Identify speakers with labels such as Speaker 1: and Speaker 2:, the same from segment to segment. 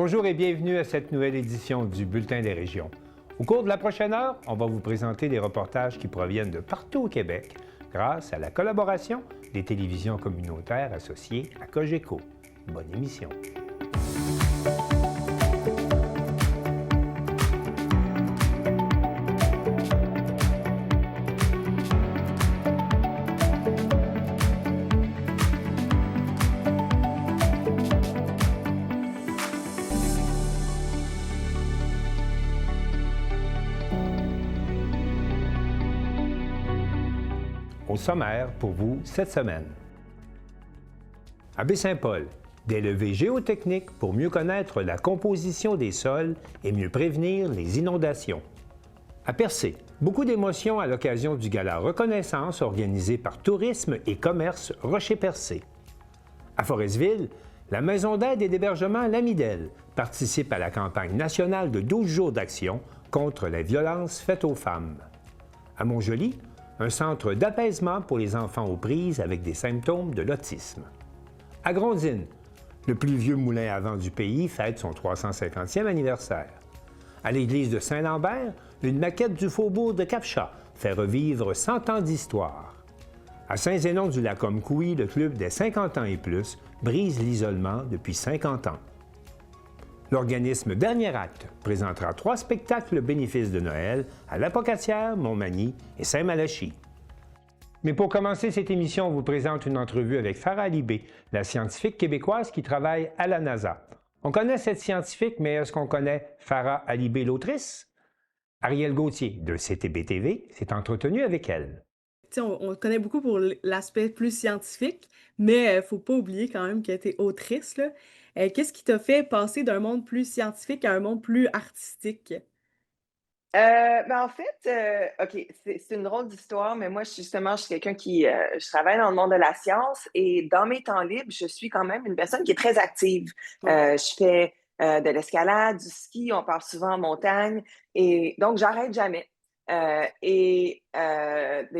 Speaker 1: Bonjour et bienvenue à cette nouvelle édition du Bulletin des régions. Au cours de la prochaine heure, on va vous présenter des reportages qui proviennent de partout au Québec grâce à la collaboration des télévisions communautaires associées à Cogeco. Bonne émission. Au sommaire pour vous cette semaine. À Baie-Saint-Paul, des levées géotechniques pour mieux connaître la composition des sols et mieux prévenir les inondations. À Percé, beaucoup d'émotions à l'occasion du gala Reconnaissance organisé par Tourisme et Commerce Rocher-Percé. À Forestville, la Maison d'aide et d'hébergement L'Amidel participe à la campagne nationale de 12 jours d'action contre la violence faite aux femmes. À Montjoly, un centre d'apaisement pour les enfants aux prises avec des symptômes de l'autisme. À Grondines, le plus vieux moulin à vent du pays fête son 350e anniversaire. À l'église de Saint-Lambert, une maquette du faubourg de Capcha fait revivre 100 ans d'histoire. À Saint-Zénon-du-Lac-Omkoui, le club des 50 ans et plus brise l'isolement depuis 50 ans. L'organisme Dernier Acte présentera 3 spectacles au bénéfice de Noël à l'Apocatière, Montmagny et Saint-Malachie. Mais pour commencer cette émission, on vous présente une entrevue avec Farah Alibé, la scientifique québécoise qui travaille à la NASA. On connaît cette scientifique, mais est-ce qu'on connaît Farah Alibé, l'autrice? Ariel Gauthier, de CTB-TV, s'est entretenu avec elle.
Speaker 2: On connaît beaucoup pour l'aspect plus scientifique, mais il ne faut pas oublier quand même qu'elle était autrice, là. Qu'est-ce qui t'a fait passer d'un monde plus scientifique à un monde plus artistique?
Speaker 3: En fait, OK, c'est une drôle d'histoire, mais moi, je suis quelqu'un qui, je travaille dans le monde de la science et dans mes temps libres, je suis quand même une personne qui est très active. Je fais de l'escalade, du ski, on part souvent en montagne et donc j'arrête jamais. Des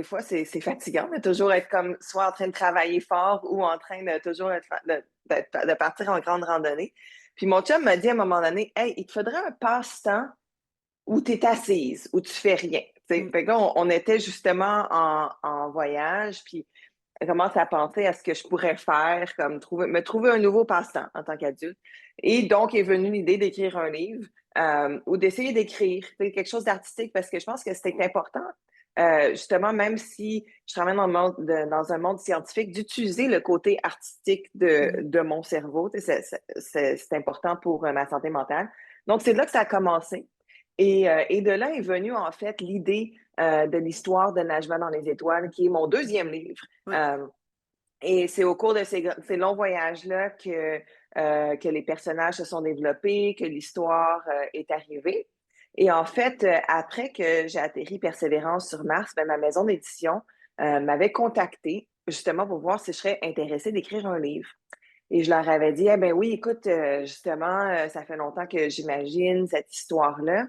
Speaker 3: fois, c'est fatigant de toujours être comme soit en train de travailler fort ou en train de toujours de partir en grande randonnée. Puis mon chum m'a dit à un moment donné, hey, il te faudrait un passe-temps où tu es assise, où tu fais rien. Fait que là, on était justement en voyage, puis on commence à penser à ce que je pourrais faire, comme me trouver un nouveau passe-temps en tant qu'adulte. Et donc est venue l'idée d'écrire un livre ou d'essayer d'écrire quelque chose d'artistique parce que je pense que c'était important, justement, même si je travaille dans un monde scientifique, d'utiliser le côté artistique de mon cerveau. C'est important pour ma santé mentale. Donc, c'est là que ça a commencé. Et de là est venue, en fait, l'idée de l'histoire de Najma dans les étoiles, qui est mon deuxième livre.
Speaker 2: Ouais.
Speaker 3: Et c'est au cours de ces longs voyages-là que les personnages se sont développés, que l'histoire est arrivée. Et en fait, après que j'ai atterri Persévérance sur Mars, ma maison d'édition m'avait contactée justement pour voir si je serais intéressée d'écrire un livre. Et je leur avais dit, eh bien oui, écoute, justement, ça fait longtemps que j'imagine cette histoire-là.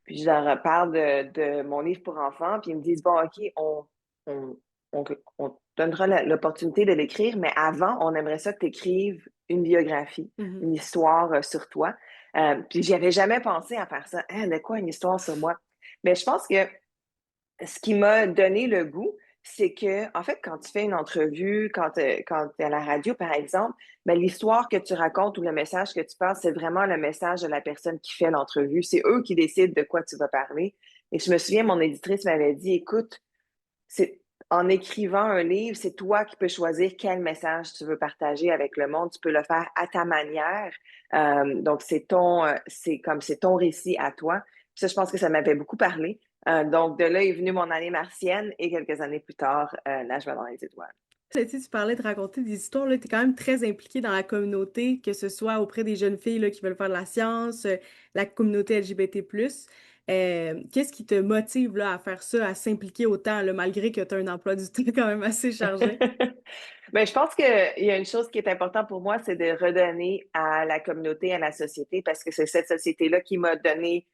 Speaker 3: Puis je leur parle de mon livre pour enfants, puis ils me disent, bon, OK, on donnera l'opportunité de l'écrire, mais avant, on aimerait ça que tu écrives une biographie, une histoire sur toi. Puis j'y avais jamais pensé à faire ça. Hein, de quoi une histoire sur moi? Mais je pense que ce qui m'a donné le goût, c'est que, en fait, quand tu fais une entrevue, quand tu es à la radio, par exemple, ben, l'histoire que tu racontes ou le message que tu passes, c'est vraiment le message de la personne qui fait l'entrevue. C'est eux qui décident de quoi tu vas parler. Et je me souviens, mon éditrice m'avait dit, écoute, en écrivant un livre, c'est toi qui peux choisir quel message tu veux partager avec le monde. Tu peux le faire à ta manière. Donc, c'est ton récit à toi. Puis ça, je pense que ça m'avait beaucoup parlé. Donc, de là est venue mon année martienne et quelques années plus tard, Najma dans les étoiles.
Speaker 2: Tu parlais de raconter des histoires, tu es quand même très impliquée dans la communauté, que ce soit auprès des jeunes filles là, qui veulent faire de la science, la communauté LGBT+. Qu'est-ce qui te motive là, à faire ça, à s'impliquer autant, là, malgré que tu as un emploi du temps quand même assez chargé?
Speaker 3: Bien, je pense qu'il y a une chose qui est importante pour moi, c'est de redonner à la communauté, à la société, parce que c'est cette société-là qui m'a donné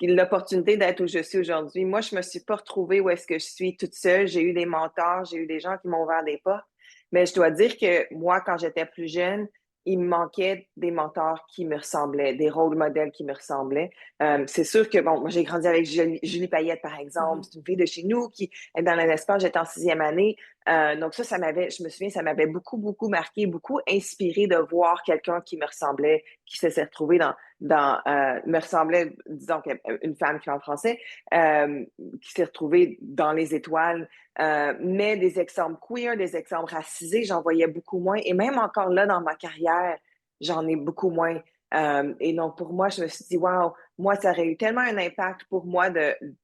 Speaker 3: l'opportunité d'être où je suis aujourd'hui. Moi, je me suis pas retrouvée où est-ce que je suis toute seule. J'ai eu des mentors, j'ai eu des gens qui m'ont ouvert des portes. Mais je dois dire que moi, quand j'étais plus jeune, il me manquait des mentors qui me ressemblaient, des rôles modèles qui me ressemblaient. C'est sûr que, bon, moi, j'ai grandi avec Julie Payette, par exemple.
Speaker 2: Mhm.
Speaker 3: C'est une fille de chez nous qui est dans l'espace. J'étais en 6e année. Donc ça m'avait, je me souviens, ça m'avait beaucoup, beaucoup marqué, beaucoup inspiré de voir quelqu'un qui me ressemblait, qui s'est retrouvé me ressemblait, disons, une femme qui parle français, qui s'est retrouvée dans les étoiles. Mais des exemples queer, des exemples racisés, j'en voyais beaucoup moins. Et même encore là, dans ma carrière, j'en ai beaucoup moins. Et donc, pour moi, je me suis dit, wow, moi, ça aurait eu tellement un impact pour moi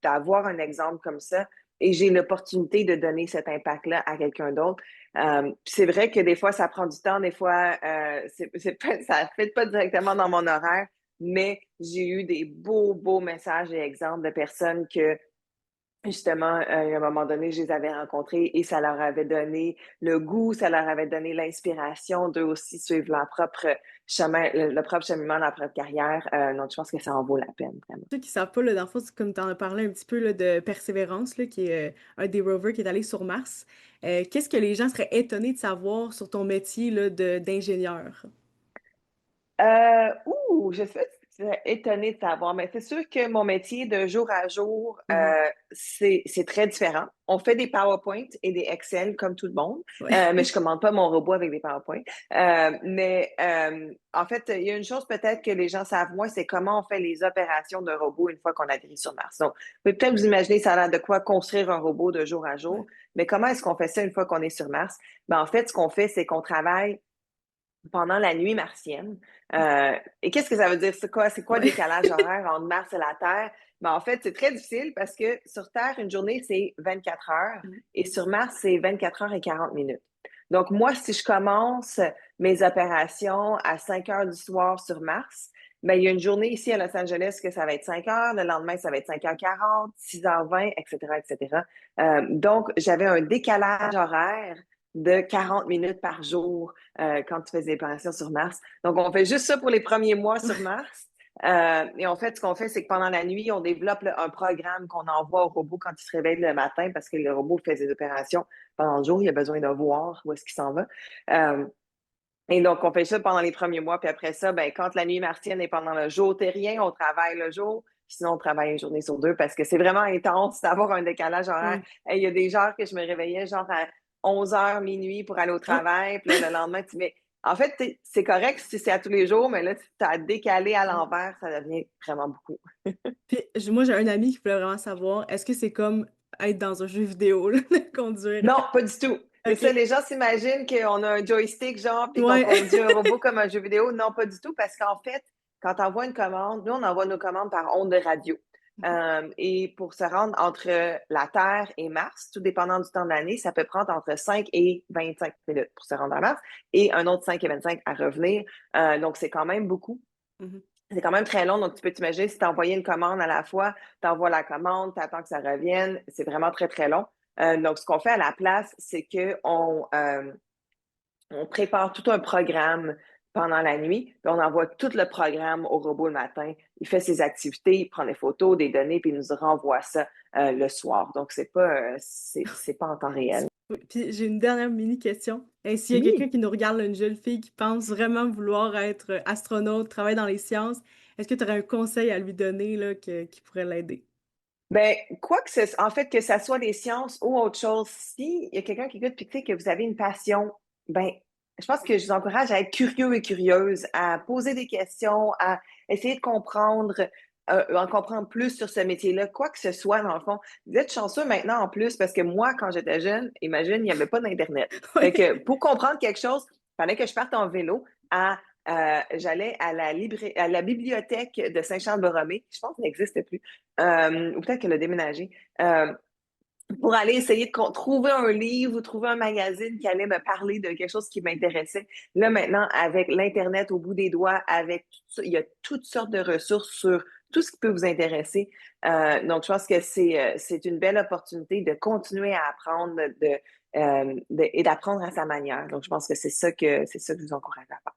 Speaker 3: d'avoir un exemple comme ça. Et j'ai l'opportunité de donner cet impact-là à quelqu'un d'autre. C'est vrai que des fois, ça prend du temps, des fois, ça ne fait pas directement dans mon horaire, mais j'ai eu des beaux, beaux messages et exemples de personnes que, justement, à un moment donné, je les avais rencontrés et ça leur avait donné le goût, ça leur avait donné l'inspiration d'eux aussi suivre leur propre chemin, le propre cheminement, leur propre carrière. Donc, je pense que ça en vaut la peine, vraiment.
Speaker 2: Ceux qui savent pas, là, dans le fond, c'est comme tu en as parlé un petit peu là, de Persévérance, là, qui est un des rovers qui est allé sur Mars. Qu'est-ce que les gens seraient étonnés de savoir sur ton métier là, d'ingénieur?
Speaker 3: Je suis étonnée de savoir, mais c'est sûr que mon métier de jour à jour,
Speaker 2: Mhm.
Speaker 3: c'est très différent. On fait des PowerPoint et des Excel comme tout le monde,
Speaker 2: Ouais.
Speaker 3: mais je commande pas mon robot avec des PowerPoint. En fait, il y a une chose peut-être que les gens savent moins, c'est comment on fait les opérations d'un robot une fois qu'on atterrit sur Mars. Donc, vous pouvez peut-être vous imaginer ça a l'air de quoi construire un robot de jour à jour,
Speaker 2: Ouais.
Speaker 3: mais comment est-ce qu'on fait ça une fois qu'on est sur Mars? Ben, en fait, ce qu'on fait, c'est qu'on travaille pendant la nuit martienne. Et qu'est-ce que ça veut dire? C'est quoi le
Speaker 2: Ouais.
Speaker 3: décalage horaire entre Mars et la Terre? Ben, en fait, c'est très difficile parce que sur Terre, une journée, c'est 24 heures
Speaker 2: Mhm.
Speaker 3: et sur Mars, c'est 24 heures et 40 minutes. Donc, moi, si je commence mes opérations à 5 heures du soir sur Mars, ben, il y a une journée ici à Los Angeles que ça va être 5 heures, le lendemain, ça va être 5h40, 6h20, etc., etc. Donc, j'avais un décalage horaire de 40 minutes par jour quand tu fais des opérations sur Mars. Donc, on fait juste ça pour les premiers mois sur Mars. Et en fait, ce qu'on fait, c'est que pendant la nuit, on développe un programme qu'on envoie au robot quand il se réveille le matin parce que le robot fait ses opérations pendant le jour. Il a besoin de voir où est-ce qu'il s'en va. Et donc, on fait ça pendant les premiers mois. Puis après ça, ben, quand la nuit martienne est pendant le jour terrien, on travaille le jour. Sinon, on travaille une journée sur deux parce que c'est vraiment intense d'avoir un décalage horaire.
Speaker 2: Ouais.
Speaker 3: Et il y a des jours que je me réveillais genre à 11h, minuit pour aller au
Speaker 2: Oh.
Speaker 3: travail. Puis là, le lendemain, mais en fait, c'est correct si c'est à tous les jours, mais là, tu as décalé à
Speaker 2: Ouais.
Speaker 3: l'envers, ça devient vraiment beaucoup.
Speaker 2: Puis, moi, j'ai un ami qui voulait vraiment savoir, est-ce que c'est comme être dans un jeu vidéo, là, de conduire?
Speaker 3: Non, pas du tout. C'est
Speaker 2: OK.
Speaker 3: ça, les gens s'imaginent qu'on a un joystick, genre, puis qu'on
Speaker 2: Ouais.
Speaker 3: conduit un robot comme un jeu vidéo. Non, pas du tout, parce qu'en fait, quand on envoie une commande, nous, on envoie nos commandes par onde de radio. Et pour se rendre entre la Terre et Mars, tout dépendant du temps de l'année, ça peut prendre entre 5 et 25 minutes pour se rendre à Mars et un autre 5 et 25 à revenir. Donc, c'est quand même beaucoup.
Speaker 2: Mhm.
Speaker 3: C'est quand même très long, donc tu peux t'imaginer si tu as envoyé une commande à la fois, tu envoies la commande, tu attends que ça revienne, c'est vraiment très, très long. Donc, ce qu'on fait à la place, c'est qu'on prépare tout un programme pendant la nuit, puis on envoie tout le programme au robot le matin. Il fait ses activités, il prend des photos, des données, puis il nous renvoie ça le soir. Donc, c'est pas en temps réel.
Speaker 2: Oui. Puis j'ai une dernière mini question. Et s'il y a quelqu'un
Speaker 3: Oui.
Speaker 2: qui nous regarde, là, une jeune fille qui pense vraiment vouloir être astronaute, travailler dans les sciences, est-ce que tu aurais un conseil à lui donner là, qui pourrait l'aider?
Speaker 3: Ben, quoi que ce, en fait, que ça soit des sciences ou autre chose, si il y a quelqu'un qui écoute puis tu sais que vous avez une passion, ben, je pense que je vous encourage à être curieux et curieuse, à poser des questions, à essayer de en comprendre plus sur ce métier-là, quoi que ce soit, dans le fond. Vous êtes chanceux maintenant en plus, parce que moi, quand j'étais jeune, imagine, il n'y avait pas d'Internet. Fait que pour comprendre quelque chose, il fallait que je parte en vélo j'allais à la bibliothèque de Saint-Charles-Borromée. Je pense qu'elle n'existe plus. Ou peut-être qu'elle a déménagé, pour aller essayer de trouver un livre ou trouver un magazine qui allait me parler de quelque chose qui m'intéressait. Là, maintenant, avec l'Internet au bout des doigts, avec tout ça, il y a toutes sortes de ressources sur tout ce qui peut vous intéresser. Donc, je pense que c'est une belle opportunité de continuer à apprendre et d'apprendre à sa manière. Donc, je pense que c'est ça que je vous encourage à faire.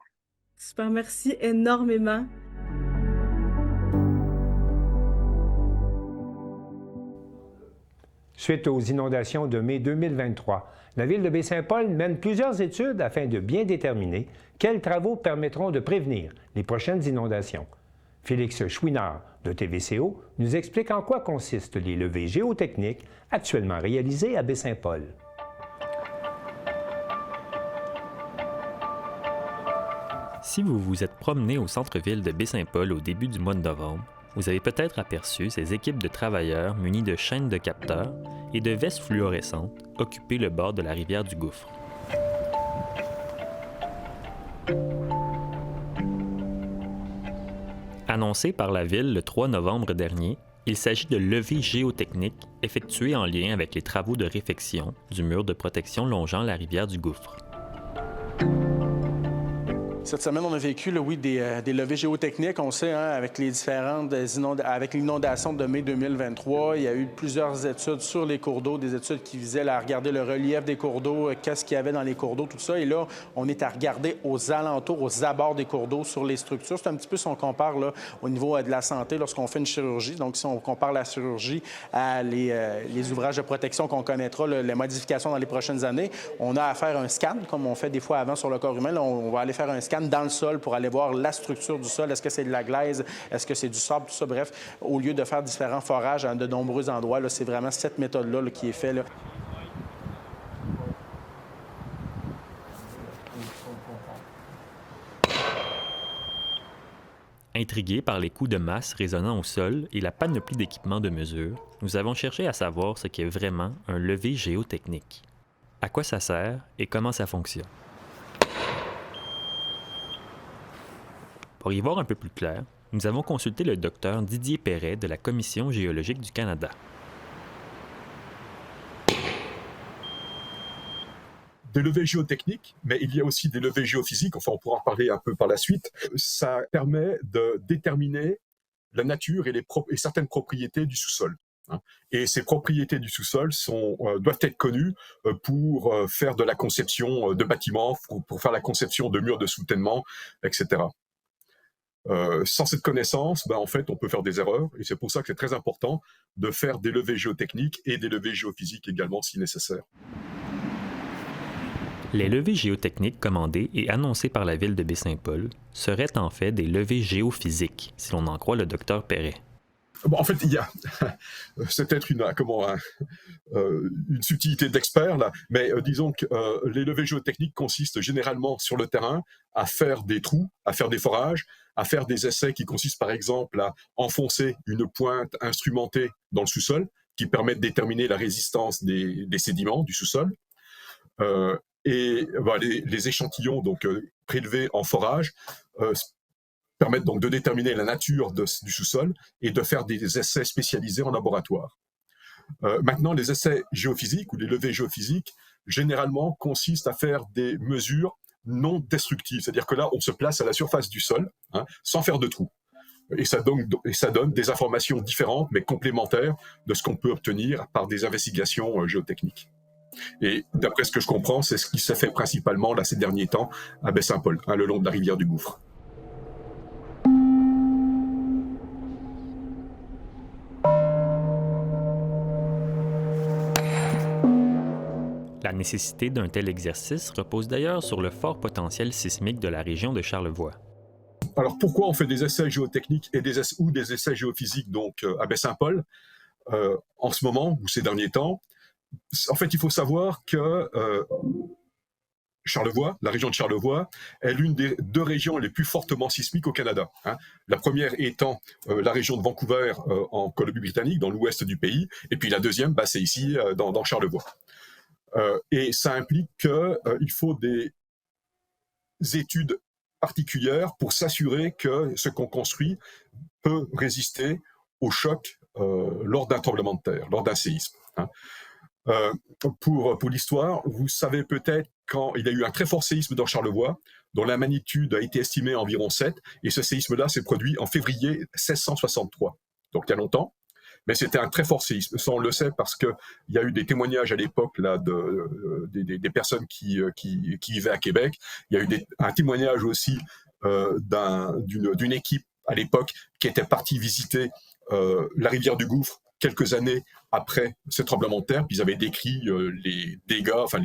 Speaker 2: Super, merci énormément.
Speaker 1: Suite aux inondations de mai 2023, la Ville de Baie-Saint-Paul mène plusieurs études afin de bien déterminer quels travaux permettront de prévenir les prochaines inondations. Félix Chouinard de TVCO nous explique en quoi consistent les levées géotechniques actuellement réalisées à Baie-Saint-Paul.
Speaker 4: Si vous vous êtes promené au centre-ville de Baie-Saint-Paul au début du mois de novembre, vous avez peut-être aperçu ces équipes de travailleurs munis de chaînes de capteurs et de vestes fluorescentes occuper le bord de la rivière du Gouffre. Annoncé par la Ville le 3 novembre dernier, il s'agit de levées géotechniques effectuées en lien avec les travaux de réfection du mur de protection longeant la rivière du Gouffre.
Speaker 5: Cette semaine, on a vécu des levées géotechniques. On sait, avec les différentes avec l'inondation de mai 2023, il y a eu plusieurs études sur les cours d'eau, des études qui visaient à regarder le relief des cours d'eau, qu'est-ce qu'il y avait dans les cours d'eau, tout ça. Et là, on est à regarder aux alentours, aux abords des cours d'eau, sur les structures. C'est un petit peu si on compare là, au niveau de la santé lorsqu'on fait une chirurgie. Donc, si on compare la chirurgie à les ouvrages de protection qu'on connaîtra, les modifications dans les prochaines années, on a à faire un scan, comme on fait des fois avant sur le corps humain. Là, on va aller faire un scan dans le sol pour aller voir la structure du sol. Est-ce que c'est de la glaise? Est-ce que c'est du sable? Tout ça, bref, au lieu de faire différents forages à de nombreux endroits, là, c'est vraiment cette méthode-là là, qui est faite. Là.
Speaker 4: Intrigués par les coups de masse résonnant au sol et la panoplie d'équipements de mesure, nous avons cherché à savoir ce qu'est vraiment un levé géotechnique. À quoi ça sert et comment ça fonctionne? Pour y voir un peu plus clair, nous avons consulté le docteur Didier Perret de la Commission géologique du Canada.
Speaker 6: Des levées géotechniques, mais il y a aussi des levées géophysiques, enfin on pourra en parler un peu par la suite. Ça permet de déterminer la nature et certaines propriétés du sous-sol. Et ces propriétés du sous-sol doivent être connues pour faire de la conception de bâtiments, pour faire la conception de murs de soutènement, etc. Sans cette connaissance, en fait, on peut faire des erreurs, et c'est pour ça que c'est très important de faire des levées géotechniques et des levées géophysiques également si nécessaire.
Speaker 4: Les levées géotechniques commandées et annoncées par la Ville de Baie-Saint-Paul seraient en fait des levées géophysiques, si l'on en croit le docteur Perret.
Speaker 6: En fait, il y a c'est peut-être une subtilité d'expert là, mais disons que les levées géotechniques consistent généralement sur le terrain à faire des trous, à faire des forages, à faire des essais qui consistent par exemple à enfoncer une pointe instrumentée dans le sous-sol qui permet de déterminer la résistance des sédiments du sous-sol. Les échantillons donc prélevés en forage permettent donc de déterminer la nature du sous-sol et de faire des essais spécialisés en laboratoire. Maintenant, les essais géophysiques ou les levées géophysiques, généralement, consistent à faire des mesures non destructives. C'est-à-dire que là, on se place à la surface du sol, sans faire de trous. Et ça donne des informations différentes, mais complémentaires de ce qu'on peut obtenir par des investigations géotechniques. Et d'après ce que je comprends, c'est ce qui s'est fait principalement là, ces derniers temps à Baie-Saint-Paul, le long de la rivière du Gouffre.
Speaker 4: La nécessité d'un tel exercice repose d'ailleurs sur le fort potentiel sismique de la région de Charlevoix.
Speaker 6: Alors pourquoi on fait des essais géotechniques et des essais géophysiques donc, à Baie-Saint-Paul en ce moment ou ces derniers temps? En fait, il faut savoir que Charlevoix, la région de Charlevoix, est l'une des deux régions les plus fortement sismiques au Canada. La première étant la région de Vancouver en Colombie-Britannique, dans l'ouest du pays, et puis la deuxième, c'est ici, dans Charlevoix. Et ça implique qu'il faut des études particulières pour s'assurer que ce qu'on construit peut résister au choc lors d'un tremblement de terre, lors d'un séisme. Pour l'histoire, vous savez peut-être quand il y a eu un très fort séisme dans Charlevoix, dont la magnitude a été estimée à environ 7, et ce séisme-là s'est produit en février 1663, donc il y a longtemps. Mais c'était un très fort séisme. Ça, on le sait parce qu'il y a eu des témoignages à l'époque là, des personnes qui vivaient à Québec. Il y a eu un témoignage aussi d'une équipe à l'époque qui était partie visiter la rivière du Gouffre, quelques années après ce tremblement de terre, puis ils avaient décrit les dégâts, enfin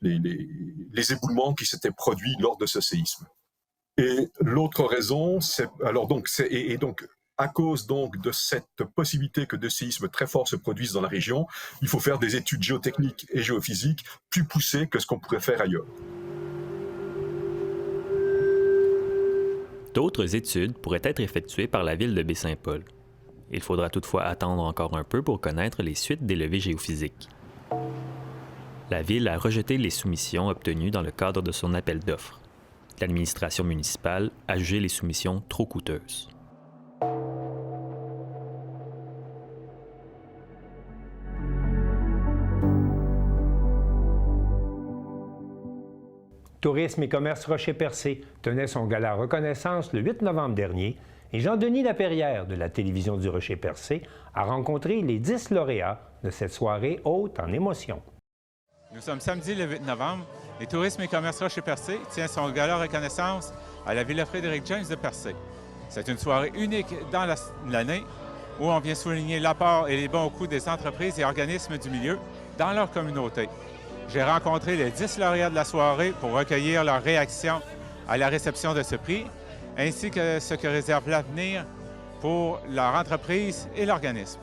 Speaker 6: les éboulements qui s'étaient produits lors de ce séisme. Et l'autre raison, donc à cause donc de cette possibilité que des séismes très forts se produisent dans la région, il faut faire des études géotechniques et géophysiques plus poussées que ce qu'on pourrait faire ailleurs.
Speaker 4: D'autres études pourraient être effectuées par la ville de Baie-Saint-Paul. Il faudra toutefois attendre encore un peu pour connaître les suites des levées géophysiques. La ville a rejeté les soumissions obtenues dans le cadre de son appel d'offres. L'administration municipale a jugé les soumissions trop coûteuses.
Speaker 1: Tourisme et commerce Rocher-Percé tenait son gala reconnaissance le 8 novembre dernier et Jean-Denis Laperrière de la télévision du Rocher-Percé a rencontré les 10 lauréats de cette soirée haute en émotions.
Speaker 7: Nous sommes samedi le 8 novembre et Tourisme et commerce Rocher-Percé tient son gala reconnaissance à la Villa Frédéric James de Percé. C'est une soirée unique dans l'année où on vient souligner l'apport et les bons coups des entreprises et organismes du milieu dans leur communauté. J'ai rencontré les 10 lauréats de la soirée pour recueillir leurs réactions à la réception de ce prix, ainsi que ce que réserve l'avenir pour leur entreprise et l'organisme.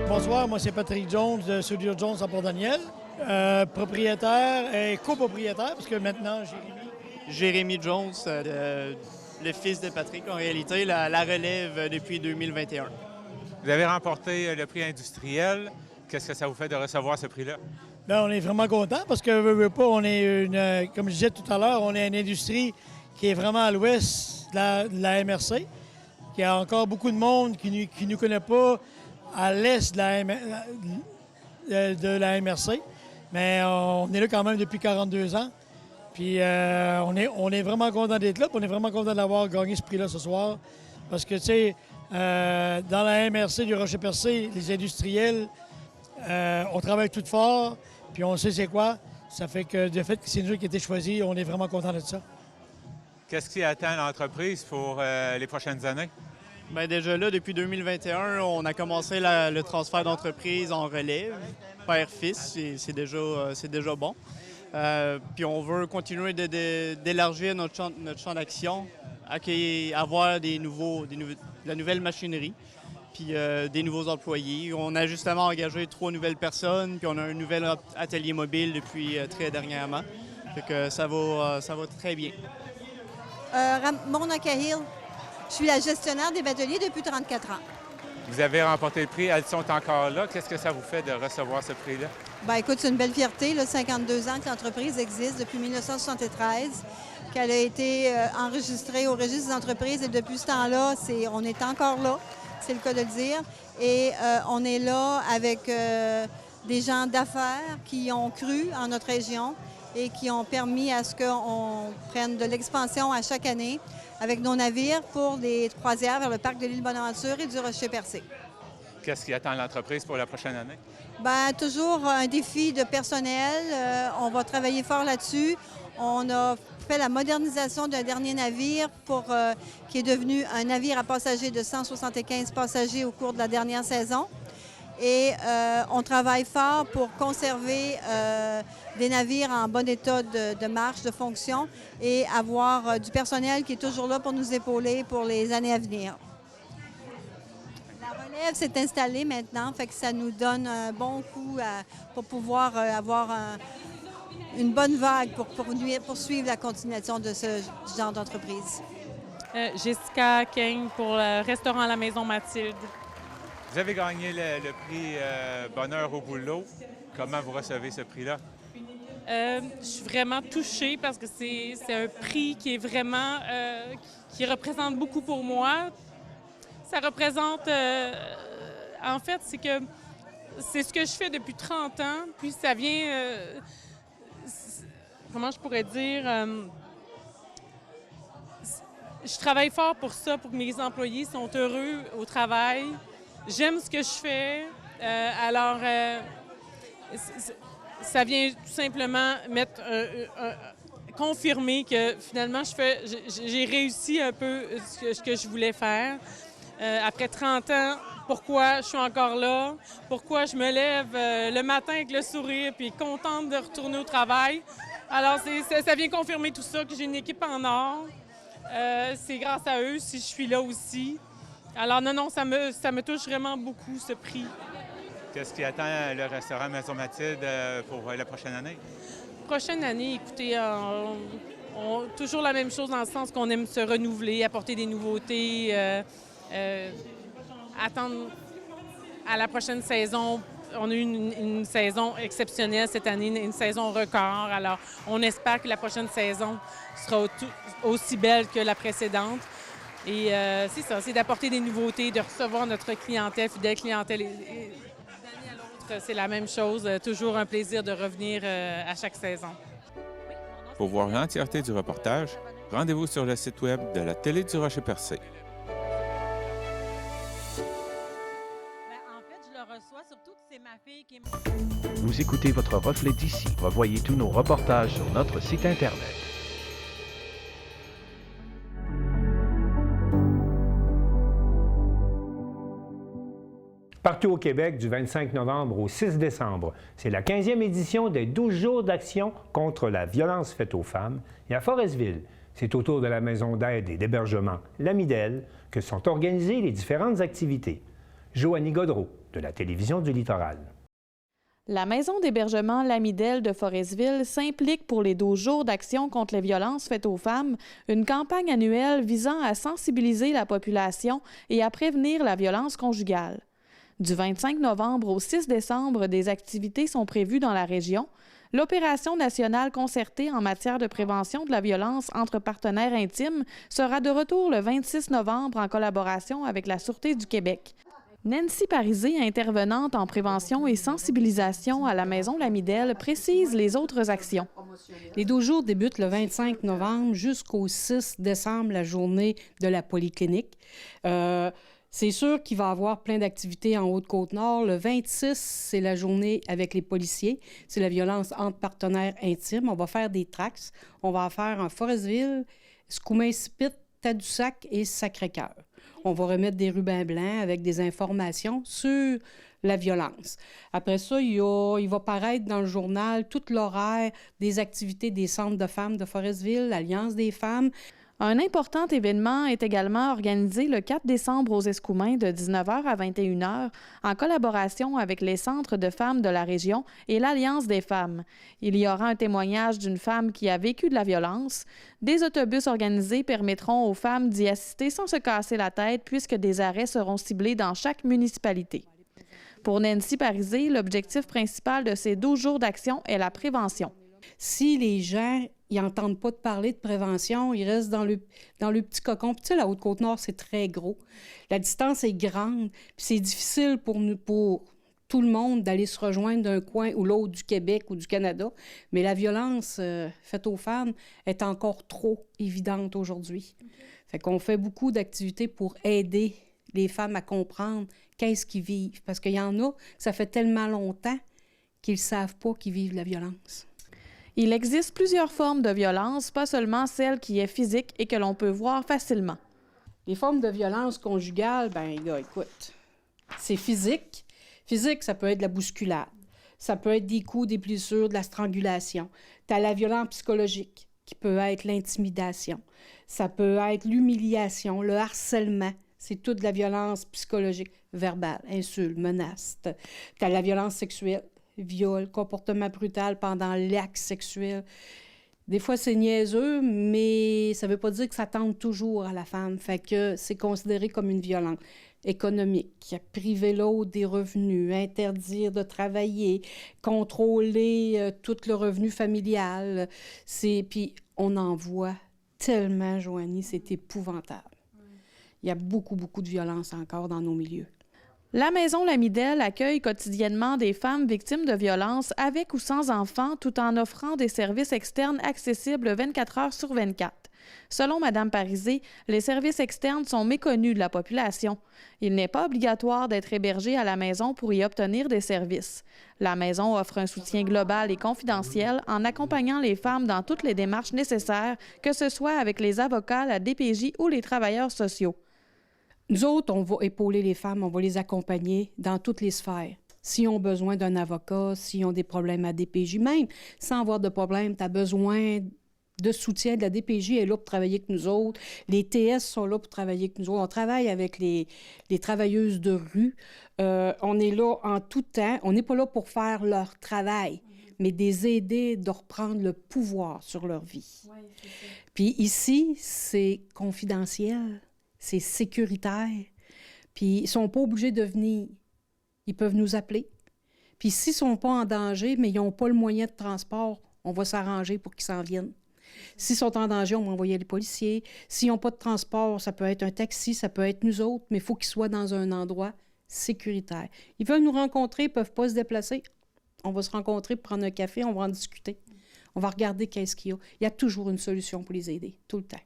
Speaker 8: Bonsoir, moi c'est Patrick Jones de Studio Jones à Port-Daniel, propriétaire et copropriétaire, parce que maintenant
Speaker 9: Jérémy Jones, le fils de Patrick, en réalité, la relève depuis 2021.
Speaker 7: Vous avez remporté le prix industriel. Qu'est-ce que ça vous fait de recevoir ce prix-là?
Speaker 8: Bien, on est vraiment content parce que, on est comme je disais tout à l'heure, on est une industrie qui est vraiment à l'ouest de la MRC, qui a encore beaucoup de monde qui ne nous connaît pas à l'est de la MRC. Mais on est là quand même depuis 42 ans. Puis on est vraiment content d'être là. Puis on est vraiment content d'avoir gagné ce prix-là ce soir. Parce que, tu sais, dans la MRC du Rocher-Percé, les industriels, on travaille tout fort, puis on sait c'est quoi. Ça fait que le fait que c'est nous qui a été choisi, on est vraiment content de ça.
Speaker 7: Qu'est-ce qui attend l'entreprise pour les prochaines années?
Speaker 9: Bien, déjà là, depuis 2021, on a commencé le transfert d'entreprise en relève, père-fils, c'est déjà bon. Puis on veut continuer d'élargir notre champ d'action, avoir de la nouvelle machinerie, puis des nouveaux employés. On a justement engagé 3 nouvelles personnes, puis on a un nouvel atelier mobile depuis très dernièrement. Fait que ça va très bien.
Speaker 10: Mona Cahill. Je suis la gestionnaire des bateliers depuis 34 ans.
Speaker 7: Vous avez remporté le prix, elles sont encore là. Qu'est-ce que ça vous fait de recevoir ce prix-là?
Speaker 10: Bien, écoute, c'est une belle fierté, là, 52 ans que l'entreprise existe depuis 1973, qu'elle a été enregistrée au registre des entreprises et depuis ce temps-là, on est encore là, c'est le cas de le dire. Et on est là avec des gens d'affaires qui ont cru en notre région et qui ont permis à ce qu'on prenne de l'expansion à chaque année avec nos navires pour des croisières vers le parc de l'île Bonaventure et du Rocher-Percé.
Speaker 7: Qu'est-ce qui attend l'entreprise pour la prochaine année?
Speaker 10: Bien, toujours un défi de personnel. On va travailler fort là-dessus. On a fait la modernisation d'un dernier navire qui est devenu un navire à passagers de 175 passagers au cours de la dernière saison. Et on travaille fort pour conserver des navires en bon état de marche, de fonction et avoir du personnel qui est toujours là pour nous épauler pour les années à venir. La relève s'est installée maintenant, fait que ça nous donne un bon coup pour pouvoir avoir une bonne vague pour poursuivre la continuation de ce genre d'entreprise.
Speaker 11: Jessica King pour le restaurant La Maison Mathilde.
Speaker 7: Vous avez gagné le prix Bonheur au boulot. Comment vous recevez ce prix-là?
Speaker 11: Je suis vraiment touchée parce que c'est un prix qui est vraiment... qui représente beaucoup pour moi. Ça représente... en fait, c'est ce que je fais depuis 30 ans, puis ça vient... comment je pourrais dire... je travaille fort pour ça, pour que mes employés sont heureux au travail. J'aime ce que je fais. Alors, ça vient tout simplement confirmer que finalement, j'ai réussi un peu ce que je voulais faire. Après 30 ans, pourquoi je suis encore là, pourquoi je me lève le matin avec le sourire puis contente de retourner au travail. Alors, ça vient confirmer tout ça, que j'ai une équipe en or. C'est grâce à eux si je suis là aussi. Alors non, ça me touche vraiment beaucoup, ce prix.
Speaker 7: Qu'est-ce qui attend le restaurant Maison Mathilde pour la prochaine année?
Speaker 11: Prochaine année, écoutez, toujours la même chose dans le sens qu'on aime se renouveler, apporter des nouveautés, attendre à la prochaine saison. On a eu une saison exceptionnelle cette année, une saison record. Alors, on espère que la prochaine saison sera aussi belle que la précédente. Et c'est ça, c'est d'apporter des nouveautés, de recevoir notre clientèle, fidèle clientèle. Et d'année à l'autre, c'est la même chose. Toujours un plaisir de revenir à chaque saison.
Speaker 7: Pour voir l'entièreté du reportage, rendez-vous sur le site web de la Télé du Rocher-Percé.
Speaker 12: Vous écoutez votre reflet d'ici. Revoyez tous nos reportages sur notre site Internet.
Speaker 1: Partout au Québec, du 25 novembre au 6 décembre, c'est la 15e édition des 12 jours d'action contre la violence faite aux femmes. Et à Forestville, c'est autour de la maison d'aide et d'hébergement L'Amidel que sont organisées les différentes activités. Joanie Godreau, de la Télévision du Littoral.
Speaker 13: La maison d'hébergement L'Amidel de Forestville s'implique pour les 12 jours d'action contre les violences faites aux femmes, une campagne annuelle visant à sensibiliser la population et à prévenir la violence conjugale. Du 25 novembre au 6 décembre, des activités sont prévues dans la région. L'opération nationale concertée en matière de prévention de la violence entre partenaires intimes sera de retour le 26 novembre en collaboration avec la Sûreté du Québec. Nancy Parisé, intervenante en prévention et sensibilisation à la Maison L'Amidel, précise les autres actions.
Speaker 14: Les 12 jours débutent le 25 novembre jusqu'au 6 décembre, la journée de la polyclinique. C'est sûr qu'il va y avoir plein d'activités en Haute-Côte-Nord. Le 26, c'est la journée avec les policiers. C'est la violence entre partenaires intimes. On va faire des tracts. On va en faire en Forestville, Scoumain-Spit, Tadoussac et Sacré-Cœur. On va remettre des rubans blancs avec des informations sur la violence. Après ça, il va paraître dans le journal tout l'horaire des activités des centres de femmes de Forestville, l'Alliance des femmes.
Speaker 13: Un important événement est également organisé le 4 décembre aux Escoumins de 19h à 21h en collaboration avec les centres de femmes de la région et l'Alliance des femmes. Il y aura un témoignage d'une femme qui a vécu de la violence. Des autobus organisés permettront aux femmes d'y assister sans se casser la tête puisque des arrêts seront ciblés dans chaque municipalité. Pour Nancy Parisé, l'objectif principal de ces 12 jours d'action est la prévention.
Speaker 14: Si les gens ils n'entendent pas de parler de prévention, ils restent dans le petit cocon. Puis tu sais, la Haute-Côte-Nord, c'est très gros. La distance est grande, puis c'est difficile pour tout le monde d'aller se rejoindre d'un coin ou l'autre du Québec ou du Canada. Mais la violence faite aux femmes est encore trop évidente aujourd'hui. Fait qu'on fait beaucoup d'activités pour aider les femmes à comprendre qu'est-ce qu'ils vivent. Parce qu'il y en a, ça fait tellement longtemps qu'ils ne savent pas qu'ils vivent la violence.
Speaker 13: Il existe plusieurs formes de violence, pas seulement celle qui est physique et que l'on peut voir facilement.
Speaker 14: Les formes de violence conjugale, écoute, c'est physique. Physique, ça peut être de la bousculade. Ça peut être des coups, des blessures, de la strangulation. Tu as la violence psychologique, qui peut être l'intimidation. Ça peut être l'humiliation, le harcèlement. C'est toute la violence psychologique, verbale, insultes, menaces. Tu as la violence sexuelle. Viol, comportement brutal pendant l'acte sexuel. Des fois, c'est niaiseux, mais ça ne veut pas dire que ça tente toujours à la femme. Fait que c'est considéré comme une violence économique. Priver l'autre des revenus, interdire de travailler, contrôler tout le revenu familial. Puis on en voit tellement, Joanie, c'est épouvantable. Il y a beaucoup, beaucoup de violence encore dans nos milieux.
Speaker 13: La Maison Lamidelle accueille quotidiennement des femmes victimes de violences avec ou sans enfants, tout en offrant des services externes accessibles 24 heures sur 24. Selon Mme Parisé, les services externes sont méconnus de la population. Il n'est pas obligatoire d'être hébergé à la maison pour y obtenir des services. La maison offre un soutien global et confidentiel en accompagnant les femmes dans toutes les démarches nécessaires, que ce soit avec les avocats, la DPJ ou les travailleurs sociaux.
Speaker 14: Nous autres, on va épauler les femmes, on va les accompagner dans toutes les sphères. S'ils ont besoin d'un avocat, s'ils ont des problèmes à DPJ, même sans avoir de problème, tu as besoin de soutien de la DPJ, est là pour travailler avec nous autres. Les TS sont là pour travailler avec nous autres. On travaille avec les travailleuses de rue. On est là en tout temps. On n'est pas là pour faire leur travail, mais des aider de reprendre le pouvoir sur leur vie. Ouais, c'est ça. Puis ici, c'est confidentiel. C'est sécuritaire. Puis ils ne sont pas obligés de venir. Ils peuvent nous appeler. Puis s'ils ne sont pas en danger, mais ils n'ont pas le moyen de transport, on va s'arranger pour qu'ils s'en viennent. S'ils sont en danger, on va envoyer les policiers. S'ils n'ont pas de transport, ça peut être un taxi, ça peut être nous autres, mais il faut qu'ils soient dans un endroit sécuritaire. Ils veulent nous rencontrer, ils ne peuvent pas se déplacer. On va se rencontrer pour prendre un café, on va en discuter. On va regarder qu'est-ce qu'il y a. Il y a toujours une solution pour les aider, tout le temps.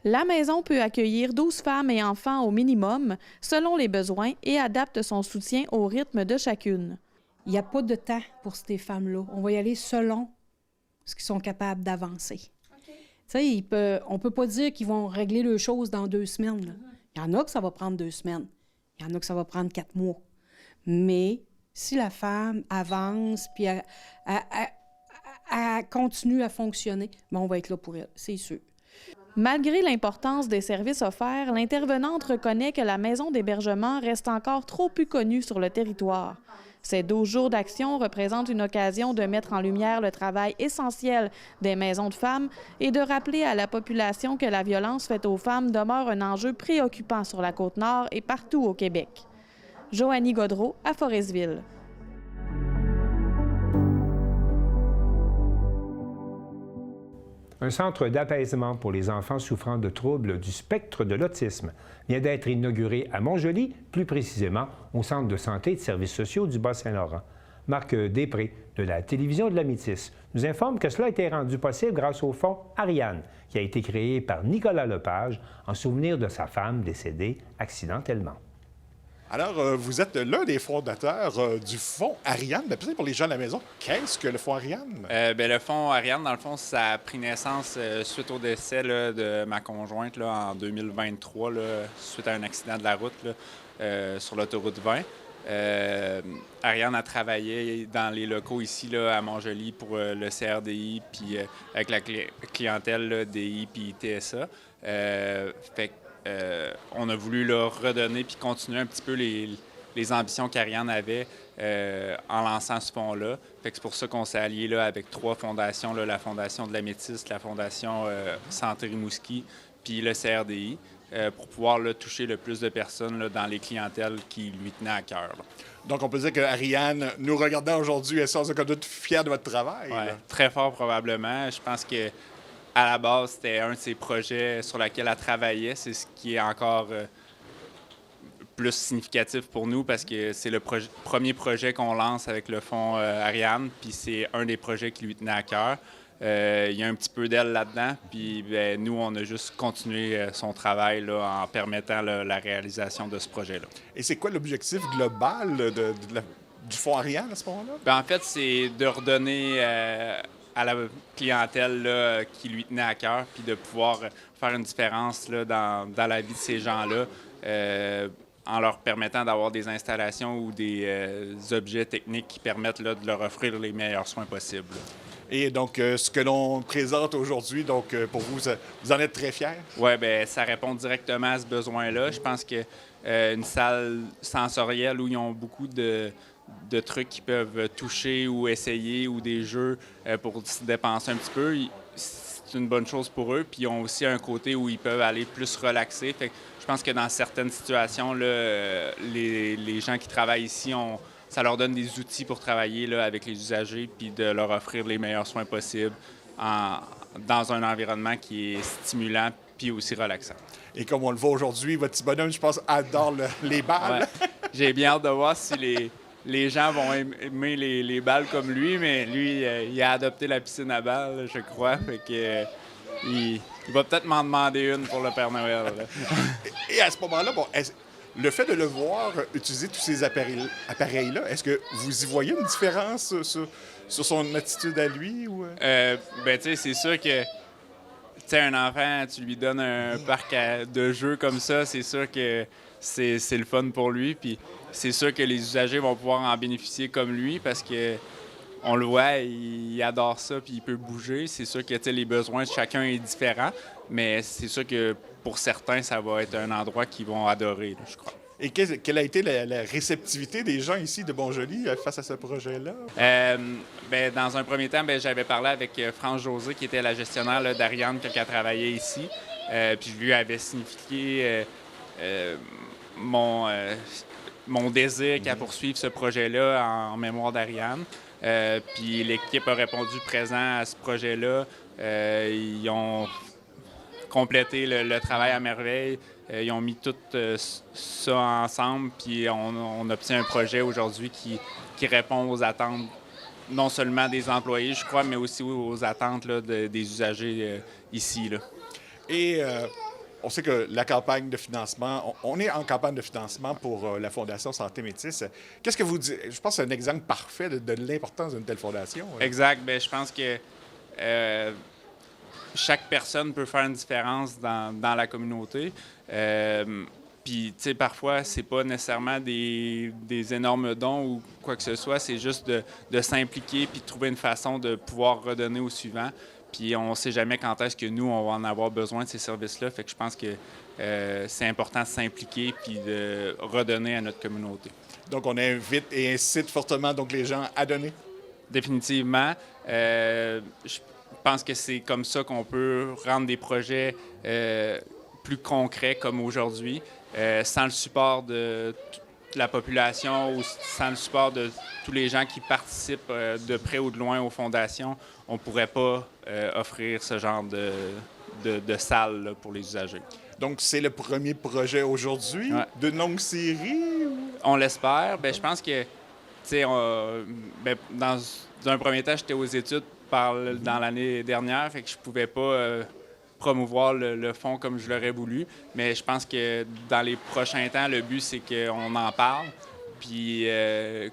Speaker 13: La maison peut accueillir 12 femmes et enfants au minimum, selon les besoins, et adapte son soutien au rythme de chacune.
Speaker 14: Il n'y a pas de temps pour ces femmes-là. On va y aller selon ce qu'ils sont capables d'avancer. Okay. Tu sais, on ne peut pas dire qu'ils vont régler les choses dans 2 semaines. Là. Il y en a que ça va prendre 2 semaines. Il y en a que ça va prendre 4 mois. Mais si la femme avance puis elle continue à fonctionner, bien, on va être là pour elle, c'est sûr.
Speaker 13: Malgré l'importance des services offerts, l'intervenante reconnaît que la maison d'hébergement reste encore trop peu connue sur le territoire. Ces 12 jours d'action représentent une occasion de mettre en lumière le travail essentiel des maisons de femmes et de rappeler à la population que la violence faite aux femmes demeure un enjeu préoccupant sur la Côte-Nord et partout au Québec. Joanie Gaudreault, à Forestville.
Speaker 1: Un centre d'apaisement pour les enfants souffrant de troubles du spectre de l'autisme vient d'être inauguré à Montjoly, plus précisément au Centre de santé et de services sociaux du Bas-Saint-Laurent. Marc Després, de la Télévision de la Métis, nous informe que cela a été rendu possible grâce au fonds Ariane, qui a été créé par Nicolas Lepage en souvenir de sa femme décédée accidentellement.
Speaker 15: Alors, vous êtes l'un des fondateurs du fonds Ariane. Peut-être pour les gens à la maison, qu'est-ce que le fonds Ariane?
Speaker 16: Le fonds Ariane, dans le fond, ça a pris naissance suite au décès là, de ma conjointe là, en 2023, là, suite à un accident de la route là, sur l'autoroute 20. Ariane a travaillé dans les locaux ici là, à Montjoly pour le CRDI, puis avec la clientèle là, DI puis TSA. On a voulu leur redonner puis continuer un petit peu les ambitions qu'Ariane avait en lançant ce fonds-là. C'est pour ça qu'on s'est allié là, avec 3 fondations, là, la Fondation de la Métisse, la Fondation Santé Rimouski puis le CRDI, pour pouvoir là, toucher le plus de personnes là, dans les clientèles qui lui tenaient à cœur. Là.
Speaker 15: Donc, on peut dire qu'Ariane, nous regardant aujourd'hui, est sans aucun doute fière de votre travail.
Speaker 16: Oui, très fort probablement. Je pense que à la base, c'était un de ses projets sur lequel elle travaillait. C'est ce qui est encore plus significatif pour nous parce que c'est le premier projet qu'on lance avec le fonds Ariane, puis c'est un des projets qui lui tenait à cœur. Il y a un petit peu d'elle là-dedans, puis nous, on a juste continué son travail là, en permettant la réalisation de ce projet-là.
Speaker 15: Et c'est quoi l'objectif global du fonds Ariane à ce moment-là?
Speaker 16: En fait, c'est de redonner à la clientèle là, qui lui tenait à cœur, puis de pouvoir faire une différence là, dans la vie de ces gens-là, en leur permettant d'avoir des installations ou des objets techniques qui permettent là, de leur offrir les meilleurs soins possibles.
Speaker 15: Et donc, ce que l'on présente aujourd'hui, donc pour vous, vous en êtes très fiers?
Speaker 16: Oui, bien, ça répond directement à ce besoin-là. Je pense que une salle sensorielle où ils ont beaucoup de trucs qui peuvent toucher ou essayer ou des jeux pour se dépenser un petit peu, c'est une bonne chose pour eux. Puis ils ont aussi un côté où ils peuvent aller plus relaxer. Fait que je pense que dans certaines situations, là, les gens qui travaillent ici, ça leur donne des outils pour travailler là, avec les usagers puis de leur offrir les meilleurs soins possibles dans un environnement qui est stimulant puis aussi relaxant.
Speaker 15: Et comme on le voit aujourd'hui, votre petit bonhomme, je pense, adore les balles.
Speaker 16: Ouais. J'ai bien hâte de voir si les gens vont aimer les balles comme lui, mais lui, il a adopté la piscine à balles, je crois. Fait que, il va peut-être m'en demander une pour le Père Noël.
Speaker 15: Et à ce moment-là, le fait de le voir utiliser tous ces appareils-là, est-ce que vous y voyez une différence sur son attitude à lui? Ou...
Speaker 16: Ben, tu sais, c'est sûr que un enfant, tu lui donnes un parc de jeux comme ça, c'est sûr que c'est le fun pour lui. Puis c'est sûr que les usagers vont pouvoir en bénéficier comme lui parce que on le voit, il adore ça puis il peut bouger. C'est sûr que les besoins de chacun est différent, mais c'est sûr que pour certains, ça va être un endroit qu'ils vont adorer, là, je crois.
Speaker 15: Et quelle a été la réceptivité des gens ici de Bonjoli face à ce projet-là?
Speaker 16: Ben, dans un premier temps, j'avais parlé avec France José, qui était la gestionnaire là, d'Ariane quand elle travaillait ici. Puis je lui avais signifié mon désir qu'elle poursuive ce projet-là en mémoire d'Ariane. Puis l'équipe a répondu présent à ce projet-là. Ils ont complété le travail à merveille. Ils ont mis tout ça ensemble, puis on obtient un projet aujourd'hui qui répond aux attentes, non seulement des employés, je crois, mais aussi aux attentes là, des usagers ici. Là.
Speaker 15: Et on sait que la campagne de financement, on est en campagne de financement pour la Fondation Santé Métis. Qu'est-ce que vous dites? Je pense que c'est un exemple parfait de l'importance d'une telle fondation.
Speaker 16: Exact. Bien, je pense que chaque personne peut faire une différence dans la communauté. Puis, tu sais, parfois, c'est pas nécessairement des énormes dons ou quoi que ce soit. C'est juste de s'impliquer puis de trouver une façon de pouvoir redonner au suivant. Puis, on sait jamais quand est-ce que nous, on va en avoir besoin de ces services-là. Fait que je pense que c'est important de s'impliquer puis de redonner à notre communauté.
Speaker 15: Donc, on invite et incite fortement donc les gens à donner?
Speaker 16: Définitivement. Je pense que c'est comme ça qu'on peut rendre des projets plus concrets comme aujourd'hui, sans le support de toute la population ou sans le support de tous les gens qui participent de près ou de loin aux fondations, on ne pourrait pas offrir ce genre de salle là, pour les usagers.
Speaker 15: Donc, c'est le premier projet aujourd'hui d'une longue série? Ou...
Speaker 16: On l'espère. Bien, je pense que, tu sais, dans un premier temps, j'étais aux études dans l'année dernière, fait que je pouvais pas promouvoir le fonds comme je l'aurais voulu. Mais je pense que dans les prochains temps, le but, c'est qu'on en parle, puis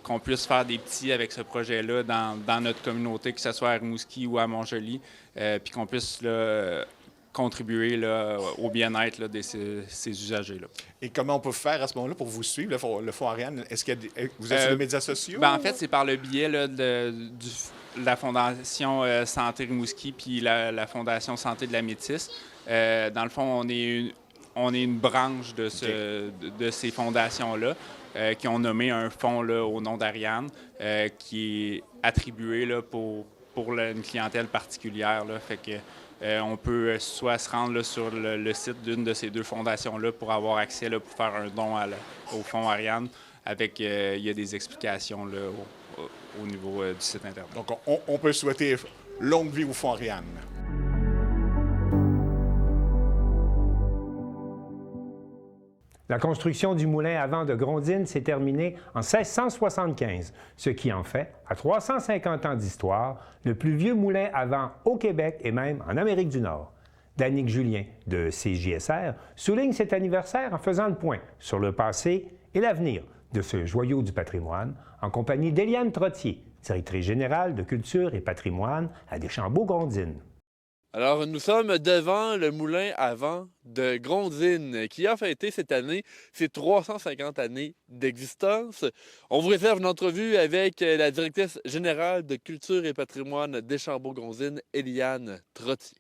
Speaker 16: qu'on puisse faire des petits avec ce projet-là dans notre communauté, que ce soit à Rimouski ou à Montjoly, puis qu'on puisse là, contribuer là, au bien-être là, de ces usagers-là.
Speaker 15: Et comment on peut faire à ce moment-là pour vous suivre, le fonds Ariane? Est-ce que vous êtes sur les médias sociaux?
Speaker 16: Ben, en fait, c'est par le biais là, de la Fondation Santé Rimouski puis la Fondation Santé de la Métis. Dans le fond, on est une branche de ces fondations-là qui ont nommé un fonds là, au nom d'Ariane qui est attribué là, pour une clientèle particulière. Là. Fait que on peut soit se rendre là, sur le site d'une de ces deux fondations-là pour avoir accès là, pour faire un don au fonds Ariane. Avec, il y a des explications là, au niveau du site Internet.
Speaker 15: Donc, on peut souhaiter longue vie au fonds Ariane.
Speaker 1: La construction du moulin à vent de Grondines s'est terminée en 1675, ce qui en fait, à 350 ans d'histoire, le plus vieux moulin à vent au Québec et même en Amérique du Nord. Danique Julien de CJSR souligne cet anniversaire en faisant le point sur le passé et l'avenir de ce joyau du patrimoine en compagnie d'Éliane Trottier, directrice générale de Culture et Patrimoine à Deschambault-Grondines.
Speaker 17: Alors, nous sommes devant le moulin à vent de Grondines qui a fêté cette année ses 350 années d'existence. On vous réserve une entrevue avec la directrice générale de Culture et Patrimoine Deschambault-Grondines, Éliane Trottier.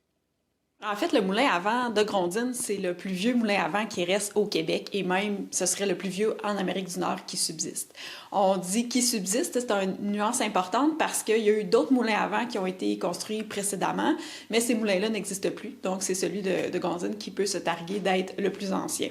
Speaker 18: En fait, le moulin à vent de Grondines, c'est le plus vieux moulin à vent qui reste au Québec et même ce serait le plus vieux en Amérique du Nord qui subsiste. On dit qui subsiste, c'est une nuance importante parce qu'il y a eu d'autres moulins à vent qui ont été construits précédemment, mais ces moulins-là n'existent plus. Donc, c'est celui de Grondines qui peut se targuer d'être le plus ancien.